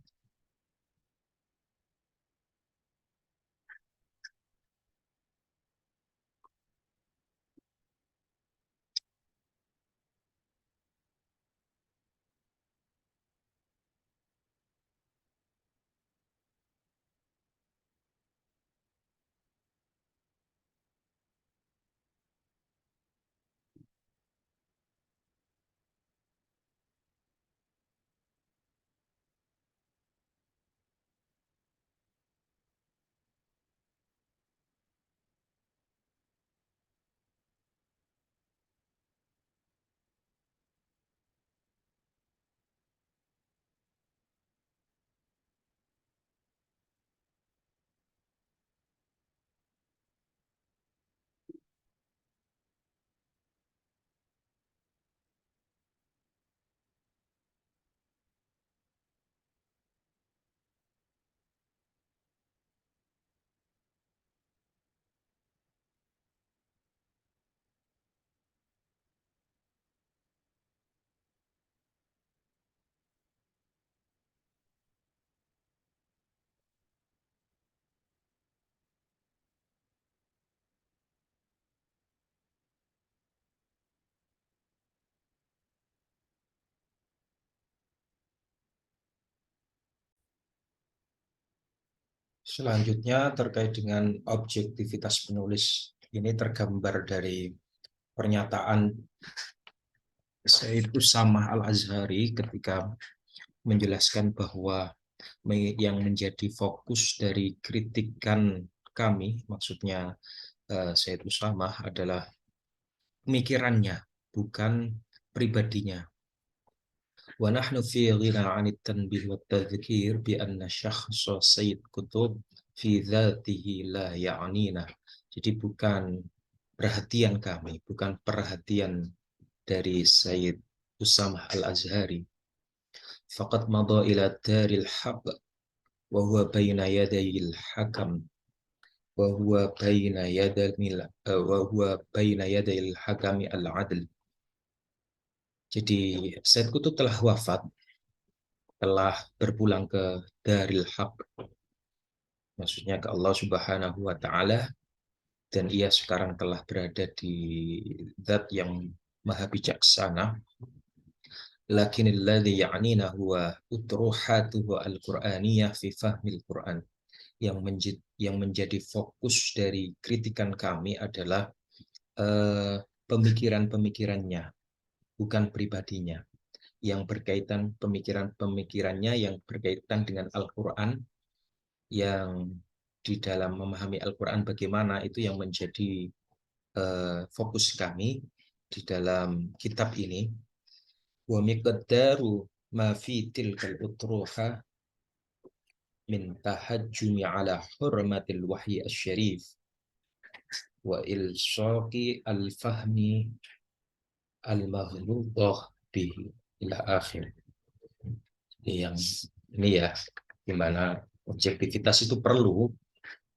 Speaker 1: Selanjutnya terkait dengan objektivitas penulis. Ini tergambar dari pernyataan Said Usamah Al-Azhari ketika menjelaskan bahwa yang menjadi fokus dari kritikan kami, maksudnya Said Usamah, adalah pemikirannya, bukan pribadinya. Wa nahnu fi ghina 'anit tanbih wa tadhkir bi anna syakhsa Sayyid Qutb fi dzatihi la ya'nina. Jadi bukan perhatian kami, bukan perhatian dari Sayyid Usamah Al-Azhari. Faqad madha ila daril haqq wa huwa baina yadayil hakam wa huwa baina yadayil hakami al-'adl. Jadi Said Qutb telah wafat, telah berpulang ke Daril Haq, maksudnya ke Allah Subhanahu wa taala, dan ia sekarang telah berada di zat yang maha bijaksana. Lakin alladhi ya'nina huwa utruhatuhu al-Qur'aniyah fi fahmil Qur'an. Yang menjadi fokus dari kritikan kami adalah pemikiran-pemikirannya, bukan pribadinya, yang berkaitan pemikiran-pemikirannya yang berkaitan dengan Al-Quran, yang di dalam memahami Al-Quran bagaimana, itu yang menjadi fokus kami di dalam kitab ini. Wa miqdaru ma fi tilkal utruha min tahajjumi ala hurmatil wahyi asy-syarif wa ilsaqi al-fahmi al-maghludah bihi ila akhir. Yang ini ya, gimana objektivitas itu perlu,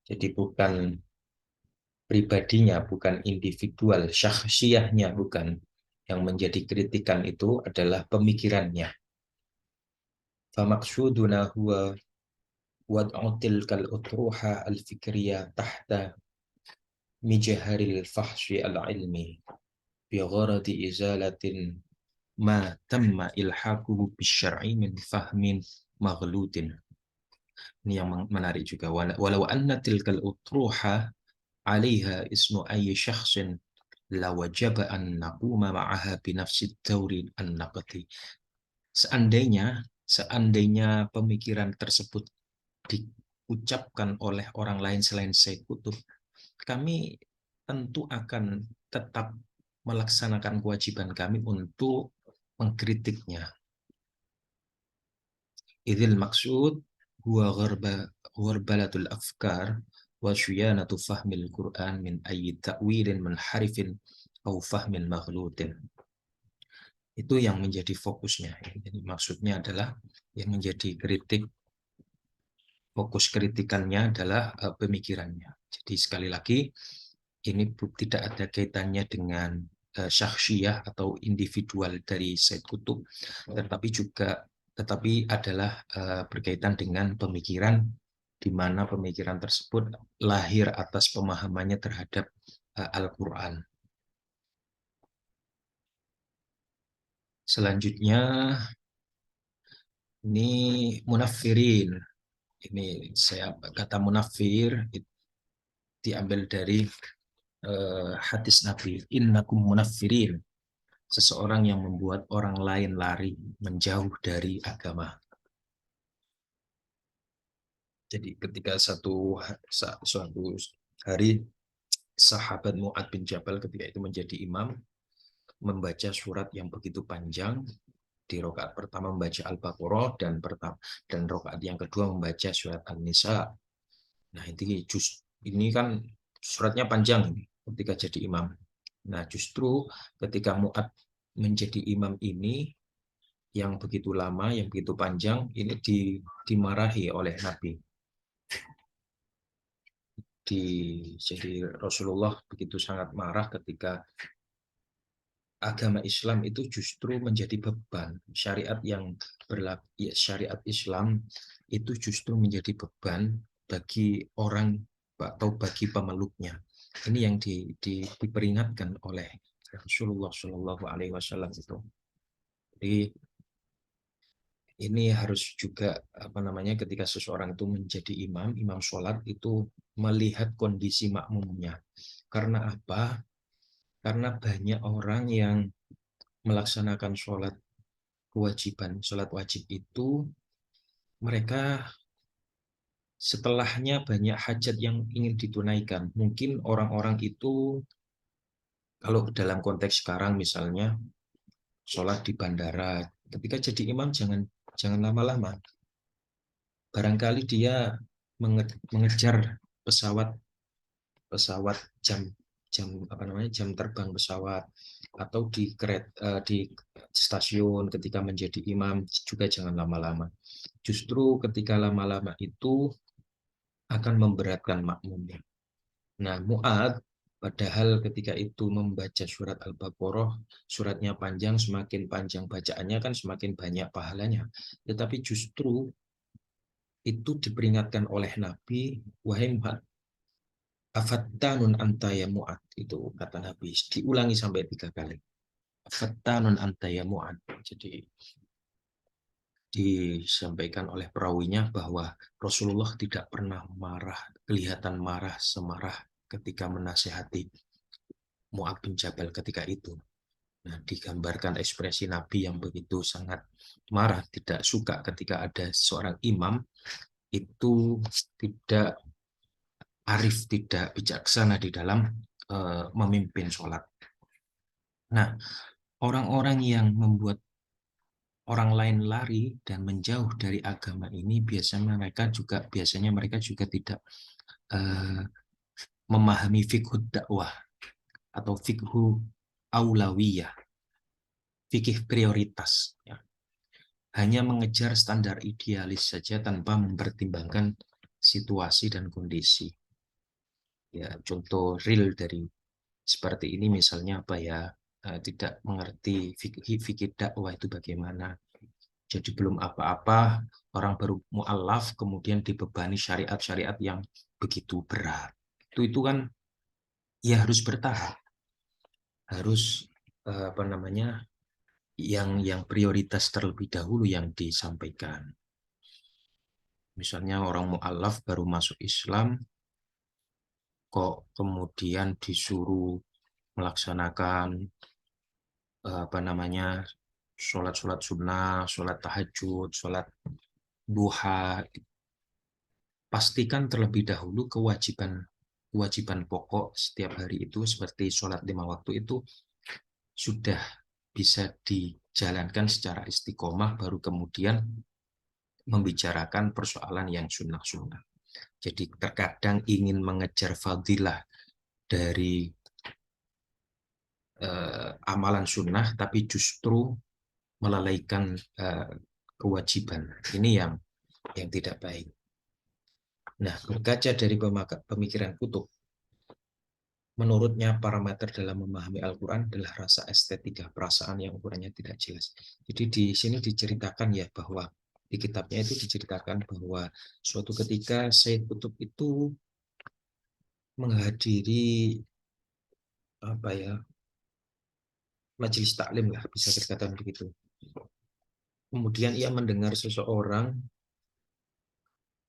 Speaker 1: jadi bukan pribadinya, bukan individual, syakhsiyahnya, bukan. Yang menjadi kritikan itu adalah pemikirannya. Famaksuduna huwa wad'u tilkal utruha al-fikriyah tahta mijaharil fahsyi al-ilmi bigharadi izalatin ma tamma ilhaquhu bisyar'i min fahmin maghlutin. Ini yang menarik juga. Walau anna tilkal utruha 'alaiha ismu ayyi syakhsin la wajaba an naquma ma'aha bi nafsi dawri an-naqdi. Seandainya pemikiran tersebut diucapkan oleh orang lain selain Sayyid Qutb, kami tentu akan tetap melaksanakan kewajiban kami untuk mengkritiknya. Idzil maksud huwa gharbalatul afkar wa syiyanatu fahmil Qur'an min ayyi ta'wilin munharifin aw fahmin maghlutin. Itu yang menjadi fokusnya. Jadi maksudnya adalah yang menjadi fokus kritikannya adalah pemikirannya. Jadi sekali lagi, ini tidak ada kaitannya dengan syakhsiyah atau individual dari Said Qutb, tetapi adalah berkaitan dengan pemikiran, di mana pemikiran tersebut lahir atas pemahamannya terhadap Al-Quran. Selanjutnya, ini munaffirin. Ini kata munafir diambil dari hadis Nabi, innakum munaffirin, seseorang yang membuat orang lain lari menjauh dari agama. Jadi ketika suatu hari sahabat Mu'ad bin Jabal ketika itu menjadi imam, membaca surat yang begitu panjang. Di rakaat pertama membaca Al-Baqarah, dan rakaat yang kedua membaca surat An-Nisa. Nah, ini kan suratnya panjang ketika jadi imam. Nah, justru ketika Mu'ad menjadi imam ini, yang begitu lama, yang begitu panjang, ini dimarahi oleh Nabi. Jadi Rasulullah begitu sangat marah ketika agama Islam itu justru menjadi beban. Syariat Islam itu justru menjadi beban bagi orang atau bagi pemeluknya. Ini yang diperingatkan oleh Rasulullah Shallallahu Alaihi Wasallam itu. Jadi ini harus juga apa namanya ketika seseorang itu menjadi imam, imam sholat itu melihat kondisi makmumnya. Karena apa? Karena banyak orang yang melaksanakan sholat kewajiban, sholat wajib itu mereka setelahnya banyak hajat yang ingin ditunaikan. Mungkin orang-orang itu kalau dalam konteks sekarang misalnya sholat di bandara, ketika jadi imam jangan lama-lama. Barangkali dia mengejar pesawat pesawat jam jam apa namanya jam terbang pesawat atau di stasiun ketika menjadi imam juga jangan lama-lama. Justru ketika lama-lama itu akan memberatkan makmumnya. Nah, Mu'ad padahal ketika itu membaca surat Al-Baqarah, suratnya panjang, semakin panjang bacaannya kan semakin banyak pahalanya. Tetapi justru itu diperingatkan oleh Nabi, wahai Mu'ad, afattanun anta ya Mu'ad, itu kata Nabi, diulangi sampai 3 kali. Afattanun anta ya Mu'ad. Jadi disampaikan oleh perawinya bahwa Rasulullah tidak pernah marah, kelihatan marah semarah ketika menasehati Mu'ad bin Jabal ketika itu. Nah, digambarkan ekspresi Nabi yang begitu sangat marah, tidak suka ketika ada seorang imam itu tidak arif, tidak bijaksana di dalam memimpin sholat. Nah, orang-orang yang membuat orang lain lari dan menjauh dari agama ini biasanya mereka juga tidak uh, memahami fikih dakwah atau fikih aulawiyah, fikih prioritas. Ya. Hanya mengejar standar idealis saja tanpa mempertimbangkan situasi dan kondisi. Ya, contoh real dari seperti ini misalnya apa ya? Tidak mengerti fikih dakwah itu bagaimana. Jadi belum apa-apa, orang baru mu'alaf, kemudian dibebani syariat-syariat yang begitu berat. Itu kan ya harus bertahap, harus apa namanya, yang prioritas terlebih dahulu yang disampaikan. Misalnya orang mu'alaf baru masuk Islam, kok kemudian disuruh melaksanakan apa namanya sholat-sholat sunnah, sholat tahajud, sholat duha, pastikan terlebih dahulu kewajiban pokok setiap hari itu seperti sholat 5 waktu itu sudah bisa dijalankan secara istiqomah, baru kemudian membicarakan persoalan yang sunnah-sunnah. Jadi terkadang ingin mengejar fadilah dari amalan sunnah, tapi justru melalaikan kewajiban. Ini yang tidak baik. Nah, berkaca dari pemikiran kutub, menurutnya parameter dalam memahami Al-Quran adalah rasa estetika, perasaan yang ukurannya tidak jelas. Jadi di sini diceritakan ya bahwa di kitabnya itu diceritakan bahwa suatu ketika Said Kutub itu menghadiri apa ya majelis taklim lah bisa dikatakan begitu. Kemudian ia mendengar seorang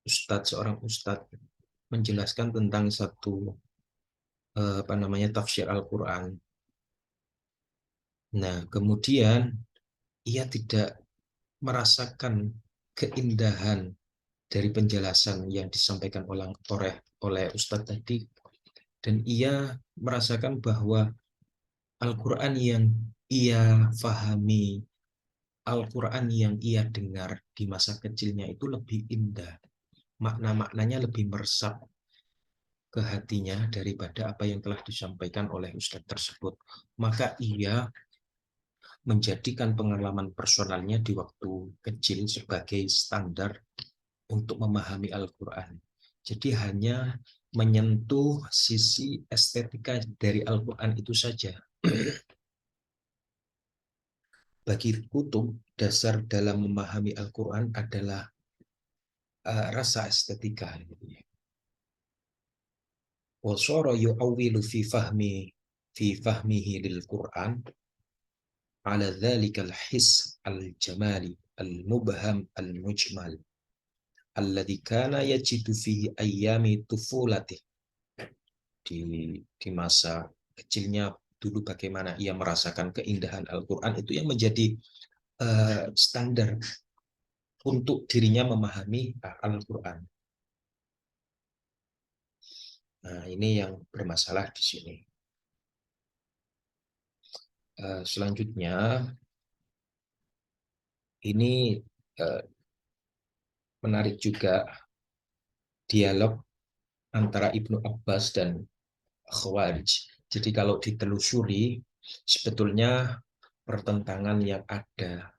Speaker 1: ustadz menjelaskan tentang satu apa namanya tafsir Al-Quran. Nah, kemudian ia tidak merasakan keindahan dari penjelasan yang disampaikan oleh Ustadz tadi, dan ia merasakan bahwa Al-Quran yang ia fahami, Al-Quran yang ia dengar di masa kecilnya itu lebih indah, makna-maknanya lebih meresap ke hatinya daripada apa yang telah disampaikan oleh Ustadz tersebut. Maka ia menjadikan pengalaman personalnya di waktu kecil sebagai standar untuk memahami Al-Quran. Jadi hanya menyentuh sisi estetika dari Al-Quran itu saja. Bagi kutub, dasar dalam memahami Al-Quran adalah rasa estetika. Wasara yu'awwilu fi fahmihi lil Quran. ala dzalikal his al-jamali al-mubham al-mujmal alladzi kana yajidu fihi ayyami tufulati, di masa kecilnya dulu bagaimana ia merasakan keindahan Al-Qur'an, itu yang menjadi standar untuk dirinya memahami Al-Qur'an. Nah, ini yang bermasalah di sini. Selanjutnya ini menarik juga dialog antara Ibnu Abbas dan Khawarij. Jadi kalau ditelusuri, sebetulnya pertentangan yang ada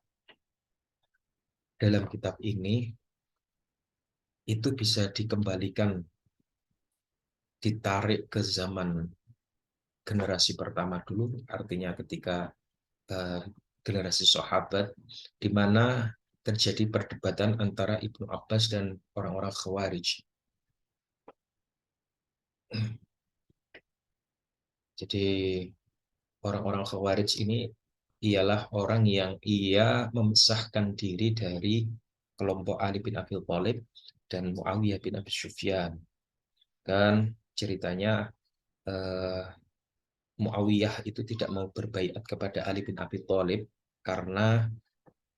Speaker 1: dalam kitab ini itu bisa dikembalikan, ditarik ke zaman generasi pertama dulu, artinya ketika uh, generasi sahabat, di mana terjadi perdebatan antara Ibnu Abbas dan orang-orang Khawarij. Jadi orang-orang Khawarij ini ialah orang yang ia memisahkan diri dari kelompok Ali bin Abi Thalib dan Muawiyah bin Abi Sufyan. Dan ceritanya eh, Muawiyah itu tidak mau berbaiat kepada Ali bin Abi Thalib karena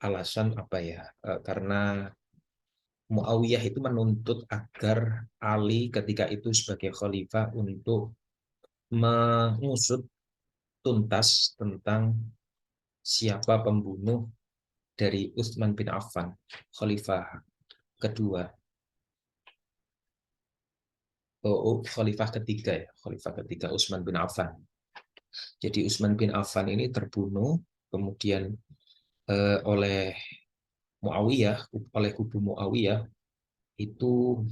Speaker 1: alasan apa ya? Karena Muawiyah itu menuntut agar Ali ketika itu sebagai khalifah untuk mengusut tuntas tentang siapa pembunuh dari Utsman bin Affan, khalifah kedua, khalifah ketiga ya, khalifah ketiga Utsman bin Affan. Jadi Utsman bin Affan ini terbunuh kemudian oleh Muawiyah, oleh kubu Muawiyah itu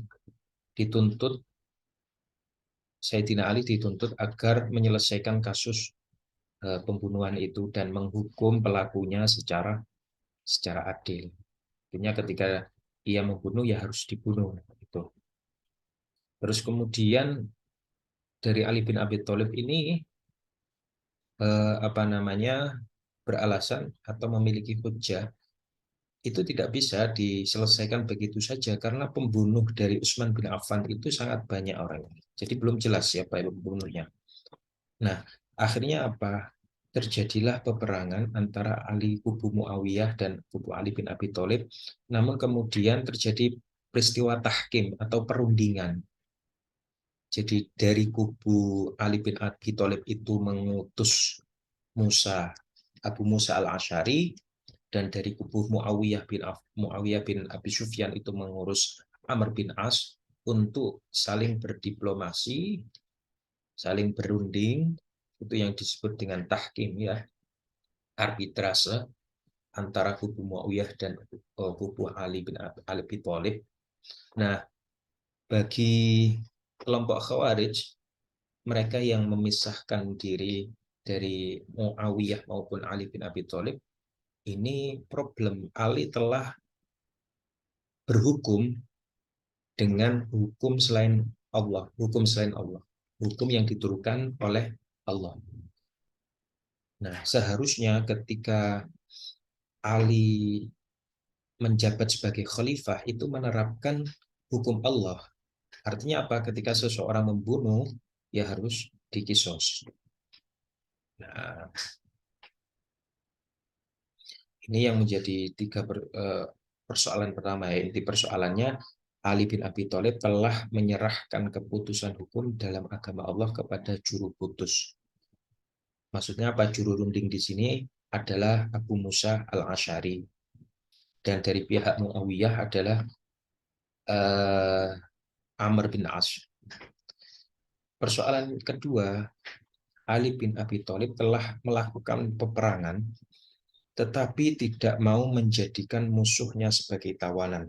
Speaker 1: dituntut, Sayyidina Ali dituntut agar menyelesaikan kasus pembunuhan itu dan menghukum pelakunya secara adil. Artinya ketika ia membunuh ya harus dibunuh itu. Terus kemudian dari Ali bin Abi Thalib ini apa namanya beralasan atau memiliki hujah, itu tidak bisa diselesaikan begitu saja karena pembunuh dari Utsman bin Affan itu sangat banyak orangnya. Jadi belum jelas siapa yang pembunuhnya. Nah, akhirnya apa? Terjadilah peperangan antara Ali kubu Muawiyah dan kubu Ali bin Abi Thalib. Namun kemudian terjadi peristiwa tahkim atau perundingan. Jadi dari kubu Ali bin Abi Thalib itu mengutus Abu Musa al-Asy'ari, dan dari kubu Muawiyah bin Abi Sufyan itu mengurus Amr bin As untuk saling berdiplomasi, saling berunding, itu yang disebut dengan tahkim ya, arbitrase antara kubu Muawiyah dan kubu Ali bin Thalib. Nah, bagi kelompok Khawarij, mereka yang memisahkan diri dari Muawiyah maupun Ali bin Abi Thalib, ini problem. Ali telah berhukum dengan hukum selain Allah, hukum yang diturunkan oleh Allah. Nah, seharusnya ketika Ali menjabat sebagai khalifah itu menerapkan hukum Allah. Artinya apa? Ketika seseorang membunuh, ya harus dikisos. Nah, ini yang menjadi persoalan pertama ya. Inti persoalannya, Ali bin Abi Thalib telah menyerahkan keputusan hukum dalam agama Allah kepada juru putus. Maksudnya apa? Juru runding di sini adalah Abu Musa al-Asy'ari. Dan dari pihak Muawiyah adalah uh, Amr bin As. Persoalan kedua, Ali bin Abi Thalib telah melakukan peperangan tetapi tidak mau menjadikan musuhnya sebagai tawanan.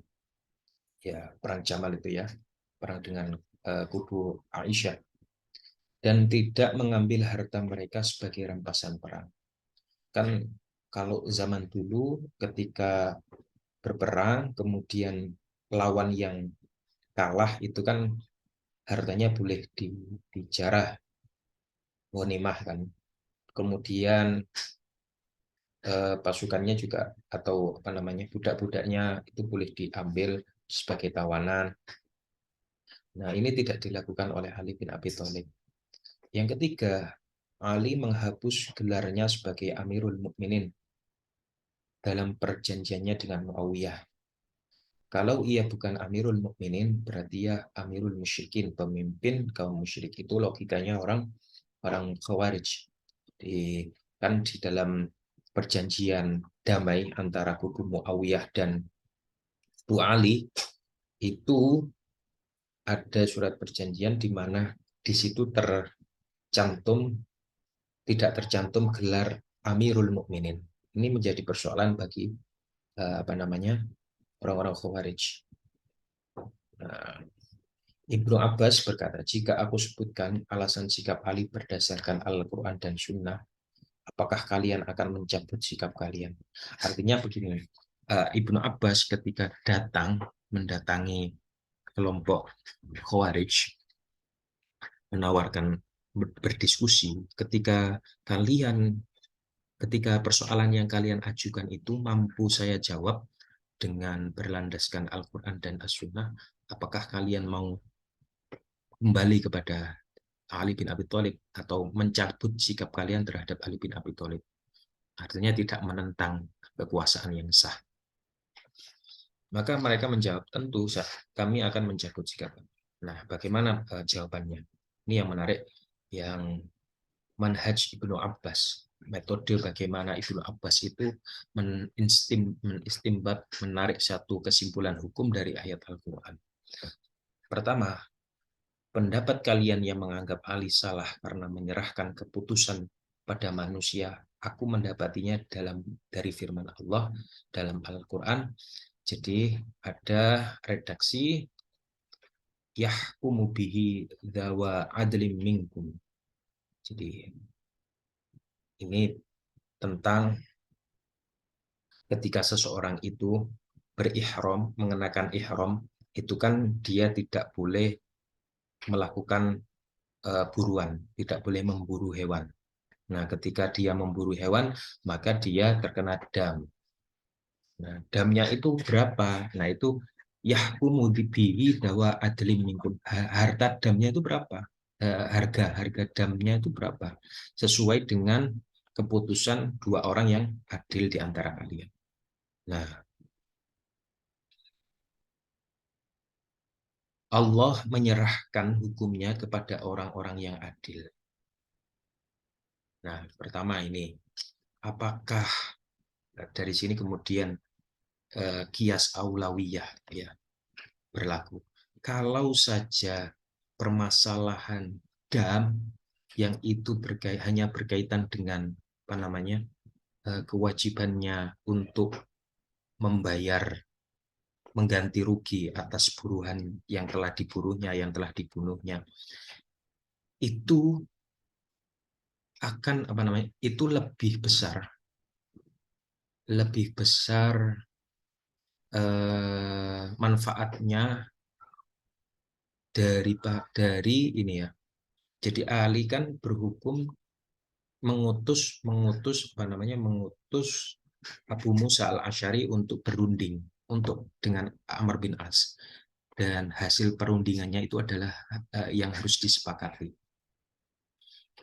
Speaker 1: Ya, perang Jamal itu ya, perang dengan kubu Aisyah, dan tidak mengambil harta mereka sebagai rampasan perang. Kan kalau zaman dulu ketika berperang kemudian lawan yang kalah itu kan hartanya boleh dijarah, ghanimah kan. Kemudian pasukannya juga atau apa namanya budak-budaknya itu boleh diambil sebagai tawanan. Nah, ini tidak dilakukan oleh Ali bin Abi Thalib. Yang ketiga, Ali menghapus gelarnya sebagai Amirul Mukminin dalam perjanjiannya dengan Muawiyah. Kalau ia bukan Amirul Mukminin, berarti ia Amirul Musyrikin, pemimpin kaum musyrik. Itu logikanya orang orang Khawarij. Di, kan di dalam perjanjian damai antara kubu Muawiyah dan Bu Ali itu ada surat perjanjian di mana di situ tercantum tidak tercantum gelar Amirul Mukminin. Ini menjadi persoalan bagi apa namanya orang-orang Khawarij. Nah, Ibnu Abbas berkata, jika aku sebutkan alasan sikap Ali berdasarkan Al-Quran dan Sunnah, apakah kalian akan mencabut sikap kalian? Artinya begini, Ibnu Abbas ketika mendatangi kelompok Khawarij, menawarkan berdiskusi, ketika persoalan yang kalian ajukan itu mampu saya jawab dengan berlandaskan Al-Quran dan As-Sunnah, apakah kalian mau kembali kepada Ali bin Abi Thalib atau mencabut sikap kalian terhadap Ali bin Abi Thalib? Artinya tidak menentang kekuasaan yang sah. Maka mereka menjawab, tentu kami akan mencabut sikap. Nah, bagaimana jawabannya? Ini yang menarik, yang manhaj Ibnu Abbas. Metode bagaimana Ibnu Abbas itu menistimbat, menarik satu kesimpulan hukum dari ayat Al-Quran. Pertama, pendapat kalian yang menganggap Ali salah karena menyerahkan keputusan pada manusia, aku mendapatinya dari firman Allah dalam Al-Quran. Jadi ada redaksi yahkumu bihi dawa adlim minkum. Jadi ini tentang ketika seseorang itu berihram, mengenakan ihram, itu kan dia tidak boleh melakukan buruan, tidak boleh memburu hewan. Nah, ketika dia memburu hewan, maka dia terkena dam. Nah, damnya itu berapa? Nah, itu yahkumu bihi dawa adlim minkum. Harta damnya itu berapa? Harga damnya itu berapa? Sesuai dengan keputusan dua orang yang adil di antara kalian. Nah, Allah menyerahkan hukumnya kepada orang-orang yang adil. Nah, pertama ini, apakah dari sini kemudian kias aulawiyah ya berlaku. Kalau saja permasalahan dam yang itu hanya berkaitan dengan apa namanya kewajibannya untuk membayar mengganti rugi atas buruhan yang telah diburuhnya, yang telah dibunuhnya, itu akan apa namanya? Itu lebih besar manfaatnya dari ini ya. Jadi Ali kan berhukum mengutus Abu Musa al-Asy'ari untuk berunding dengan Amr bin As, dan hasil perundingannya itu adalah yang harus disepakati.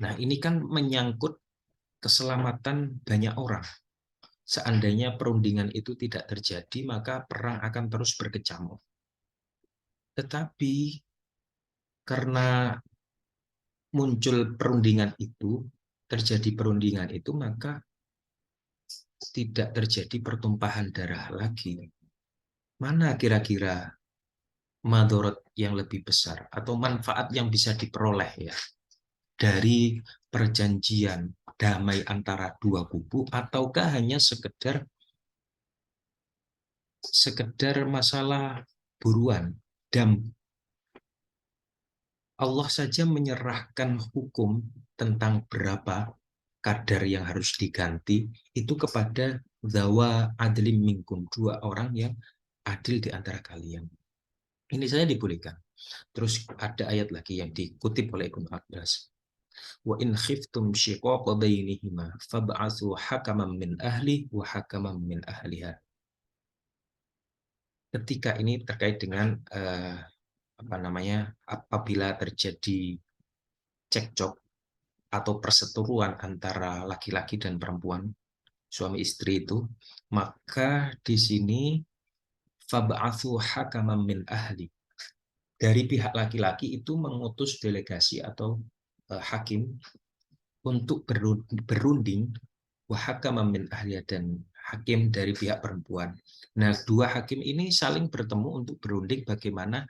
Speaker 1: Nah, ini kan menyangkut keselamatan banyak orang. Seandainya perundingan itu tidak terjadi, maka perang akan terus berkecamuk. Tetapi karena terjadi perundingan itu, maka tidak terjadi pertumpahan darah lagi. Mana kira-kira madorot yang lebih besar atau manfaat yang bisa diperoleh ya dari perjanjian damai antara dua kubu, ataukah hanya sekedar masalah buruan dam? Allah saja menyerahkan hukum tentang berapa kadar yang harus diganti itu kepada zawa adlim minkum, dua orang yang adil di antara kalian. Ini saya dibolehkan. Terus ada ayat lagi yang dikutip oleh Ibnu Abbas. Wa in khiftum shiqaqa bainihima fab'atsu hakaman min ahli wa hakaman min ahliha. Ketika ini terkait dengan apa namanya, apabila terjadi cekcok atau perseteruan antara laki-laki dan perempuan, suami istri itu, maka di sini fab'atsu hakaman min ahli. Dari pihak laki-laki itu mengutus delegasi atau hakim untuk berunding, wahakama min ahliya, dan hakim dari pihak perempuan. Nah, dua hakim ini saling bertemu untuk berunding bagaimana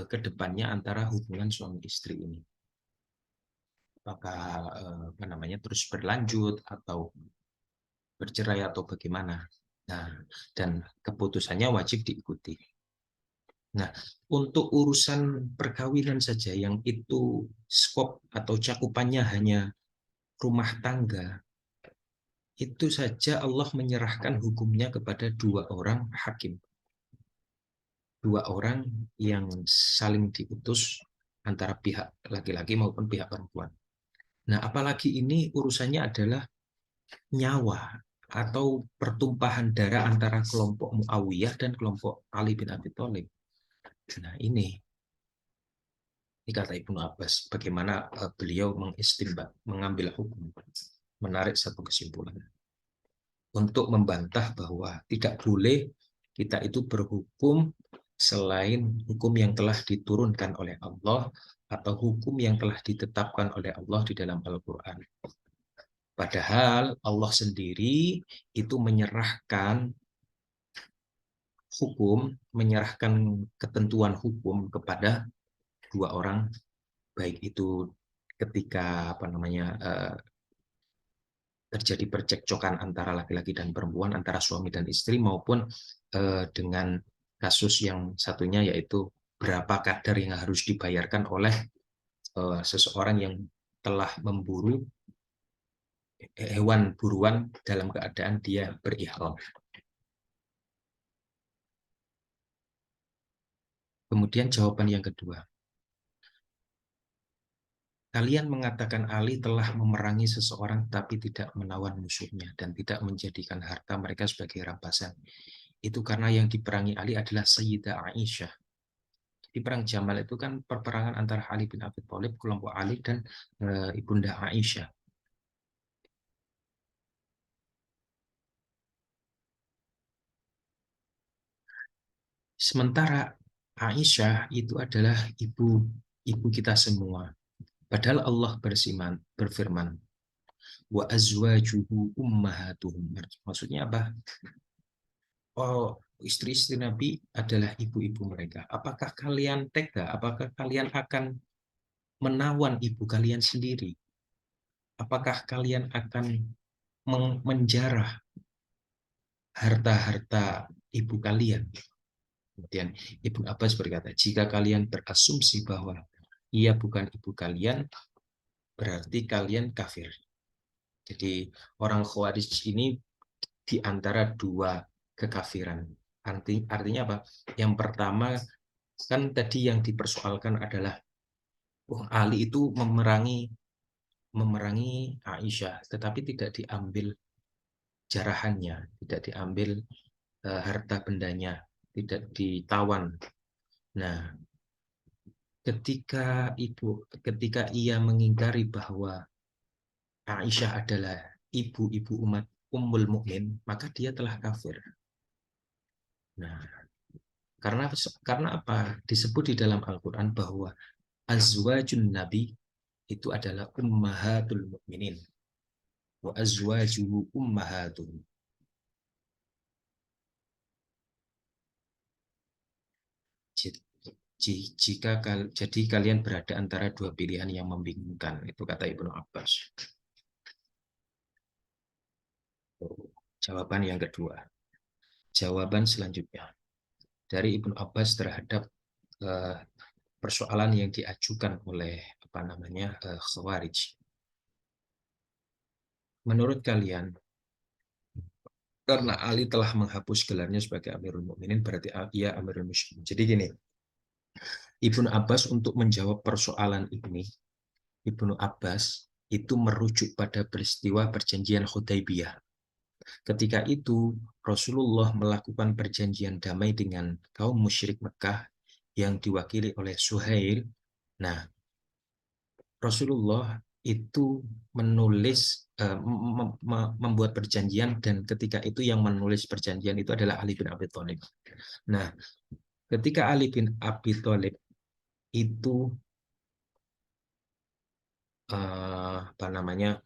Speaker 1: ke depannya antara hubungan suami istri ini. Apakah apa namanya, terus berlanjut atau bercerai atau bagaimana. Nah, dan keputusannya wajib diikuti. Nah, untuk urusan perkawinan saja yang itu skop atau cakupannya hanya rumah tangga, itu saja Allah menyerahkan hukumnya kepada dua orang hakim. Dua orang yang saling diutus antara pihak laki-laki maupun pihak perempuan. Nah, apalagi ini urusannya adalah nyawa atau pertumpahan darah antara kelompok Muawiyah dan kelompok Ali bin Abi Thalib. Nah, ini kata Ibnu Abbas, bagaimana beliau mengistimbat, mengambil hukum, menarik satu kesimpulan untuk membantah bahwa tidak boleh kita itu berhukum selain hukum yang telah diturunkan oleh Allah atau hukum yang telah ditetapkan oleh Allah di dalam Al-Quran. Padahal Allah sendiri itu menyerahkan hukum, menyerahkan ketentuan hukum kepada dua orang, baik itu ketika apa namanya terjadi percekcokan antara laki-laki dan perempuan, antara suami dan istri, maupun dengan kasus yang satunya, yaitu berapa kadar yang harus dibayarkan oleh seseorang yang telah memburu hewan buruan dalam keadaan dia berihram. Kemudian jawaban yang kedua, kalian mengatakan Ali telah memerangi seseorang tapi tidak menawan musuhnya dan tidak menjadikan harta mereka sebagai rampasan. Itu karena yang diperangi Ali adalah Sayyidah Aisyah. Di perang Jamal itu kan perperangan antara Ali bin Abi Thalib, kelompok Ali, dan Ibunda Aisyah. Sementara Aisyah itu adalah ibu kita semua. Padahal Allah berfirman, wa azwajuhu ummahatuhum. Maksudnya apa? Oh, istri-istri Nabi adalah ibu-ibu mereka. Apakah kalian tega? Apakah kalian akan menawan ibu kalian sendiri? Apakah kalian akan menjarah harta-harta ibu kalian? Kemudian Ibnu Abbas berkata, jika kalian berasumsi bahwa ia bukan ibu kalian, berarti kalian kafir. Jadi orang Khawarij ini di antara dua kekafiran. Artinya apa? Yang pertama, kan tadi yang dipersoalkan adalah Ali itu memerangi Aisyah, tetapi tidak diambil jarahannya, tidak diambil harta bendanya, tidak ditawan. Nah, ketika ia mengingkari bahwa Aisyah adalah ibu-ibu umat Ummul Mukmin, maka dia telah kafir. Nah, karena apa? Disebut di dalam Al-Qur'an bahwa azwajun nabi itu adalah ummahatul mukminin wa azwajuhu ummahatuhum. Jadi kalian berada antara dua pilihan yang membingungkan, itu kata Ibnu Abbas. Jawaban yang kedua. Jawaban selanjutnya dari Ibnu Abbas terhadap persoalan yang diajukan oleh Khawarij. Menurut kalian, karena Ali telah menghapus gelarnya sebagai Amirul Mukminin, berarti ia Amirul Muslimin. Jadi gini, Ibnu Abbas untuk menjawab persoalan ini, Ibnu Abbas itu merujuk pada peristiwa perjanjian Hudaybiyah. Ketika itu Rasulullah melakukan perjanjian damai dengan kaum musyrik Mekah yang diwakili oleh Suhail. Nah, Rasulullah itu menulis membuat perjanjian, dan ketika itu yang menulis perjanjian itu adalah Ali bin Abi Thalib. Nah, ketika Ali bin Abi Thalib itu apa namanya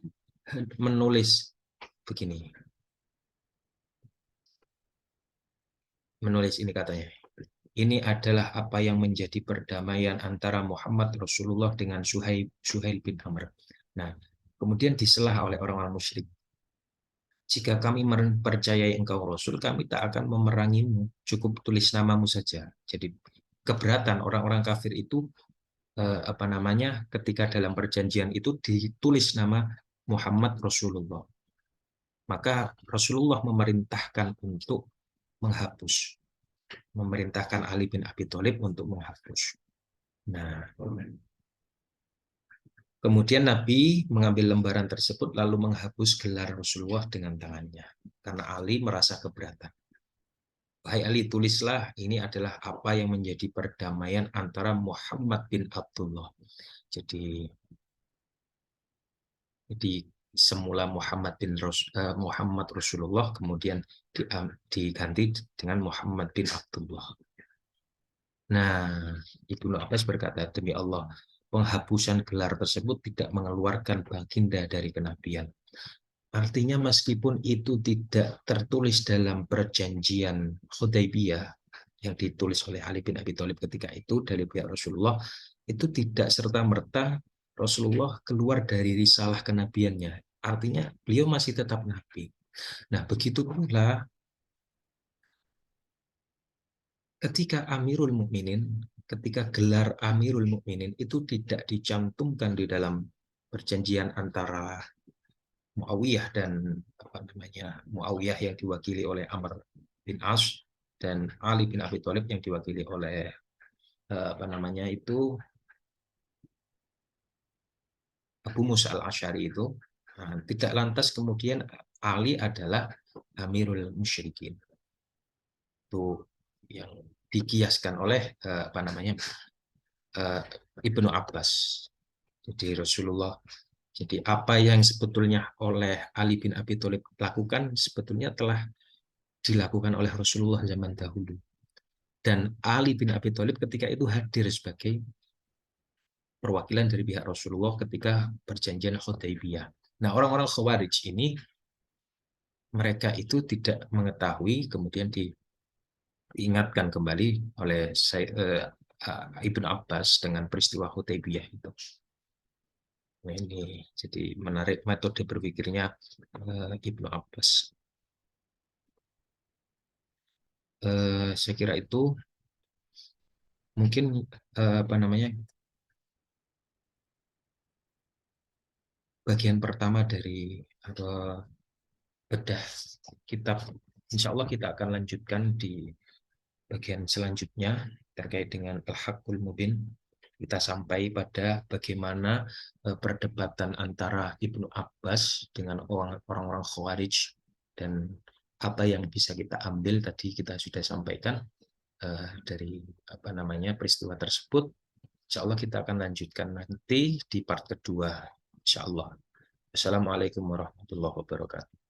Speaker 1: menulis begini, menulis ini katanya. Ini adalah apa yang menjadi perdamaian antara Muhammad Rasulullah dengan Suhail bin Amr. Nah, kemudian diselah oleh orang-orang musyrik. Jika kami mempercayai engkau Rasul, kami tak akan memerangimu. Cukup tulis namamu saja. Jadi keberatan orang-orang kafir itu apa namanya ketika dalam perjanjian itu ditulis nama Muhammad Rasulullah. Maka Rasulullah memerintahkan untuk menghapus, memerintahkan Ali bin Abi Thalib untuk menghapus. Nah, kemudian Nabi mengambil lembaran tersebut lalu menghapus gelar Rasulullah dengan tangannya karena Ali merasa keberatan. Wahai Ali, tulislah ini adalah apa yang menjadi perdamaian antara Muhammad bin Abdullah. Jadi semula Muhammad Rasulullah, kemudian diganti dengan Muhammad bin Abdullah. Nah, Ibnu Abbas berkata, demi Allah, penghapusan gelar tersebut tidak mengeluarkan baginda dari kenabian. Artinya meskipun itu tidak tertulis dalam perjanjian Hudaybiyah yang ditulis oleh Ali bin Abi Thalib ketika itu dari pihak Rasulullah, itu tidak serta-merta Rasulullah keluar dari risalah kenabiannya. Artinya beliau masih tetap nabi. Nah, begitu pula ketika Amirul Mukminin, ketika gelar Amirul Mukminin itu tidak dicantumkan di dalam perjanjian antara Muawiyah dan apa namanya Muawiyah yang diwakili oleh Amr bin As dan Ali bin Abi Thalib yang diwakili oleh apa namanya itu Abu Musa al-Asy'ari itu, tidak lantas kemudian Ali adalah Amirul Musyrikin. Itu yang dikiaskan oleh apa namanya Ibnu Abbas. Jadi Rasulullah, jadi apa yang sebetulnya oleh Ali bin Abi Thalib lakukan sebetulnya telah dilakukan oleh Rasulullah zaman dahulu. Dan Ali bin Abi Thalib ketika itu hadir sebagai perwakilan dari pihak Rasulullah ketika perjanjian Hudaybiyah. Nah, orang-orang Khawarij ini mereka itu tidak mengetahui, kemudian diingatkan kembali oleh Ibnu Abbas dengan peristiwa Hudaybiyah itu. Nah, ini jadi menarik metode berpikirnya Ibnu Abbas. Saya kira itu mungkin apa namanya bagian pertama dari bedah kitab. Insya Allah kita akan lanjutkan di bagian selanjutnya terkait dengan Al-Haqqul Mubin. Kita sampai pada bagaimana perdebatan antara Ibnu Abbas dengan orang-orang Khawarij, dan apa yang bisa kita ambil tadi kita sudah sampaikan dari apa namanya peristiwa tersebut. Insya Allah kita akan lanjutkan nanti di part kedua. Insya Allah. Assalamualaikum warahmatullahi wabarakatuh.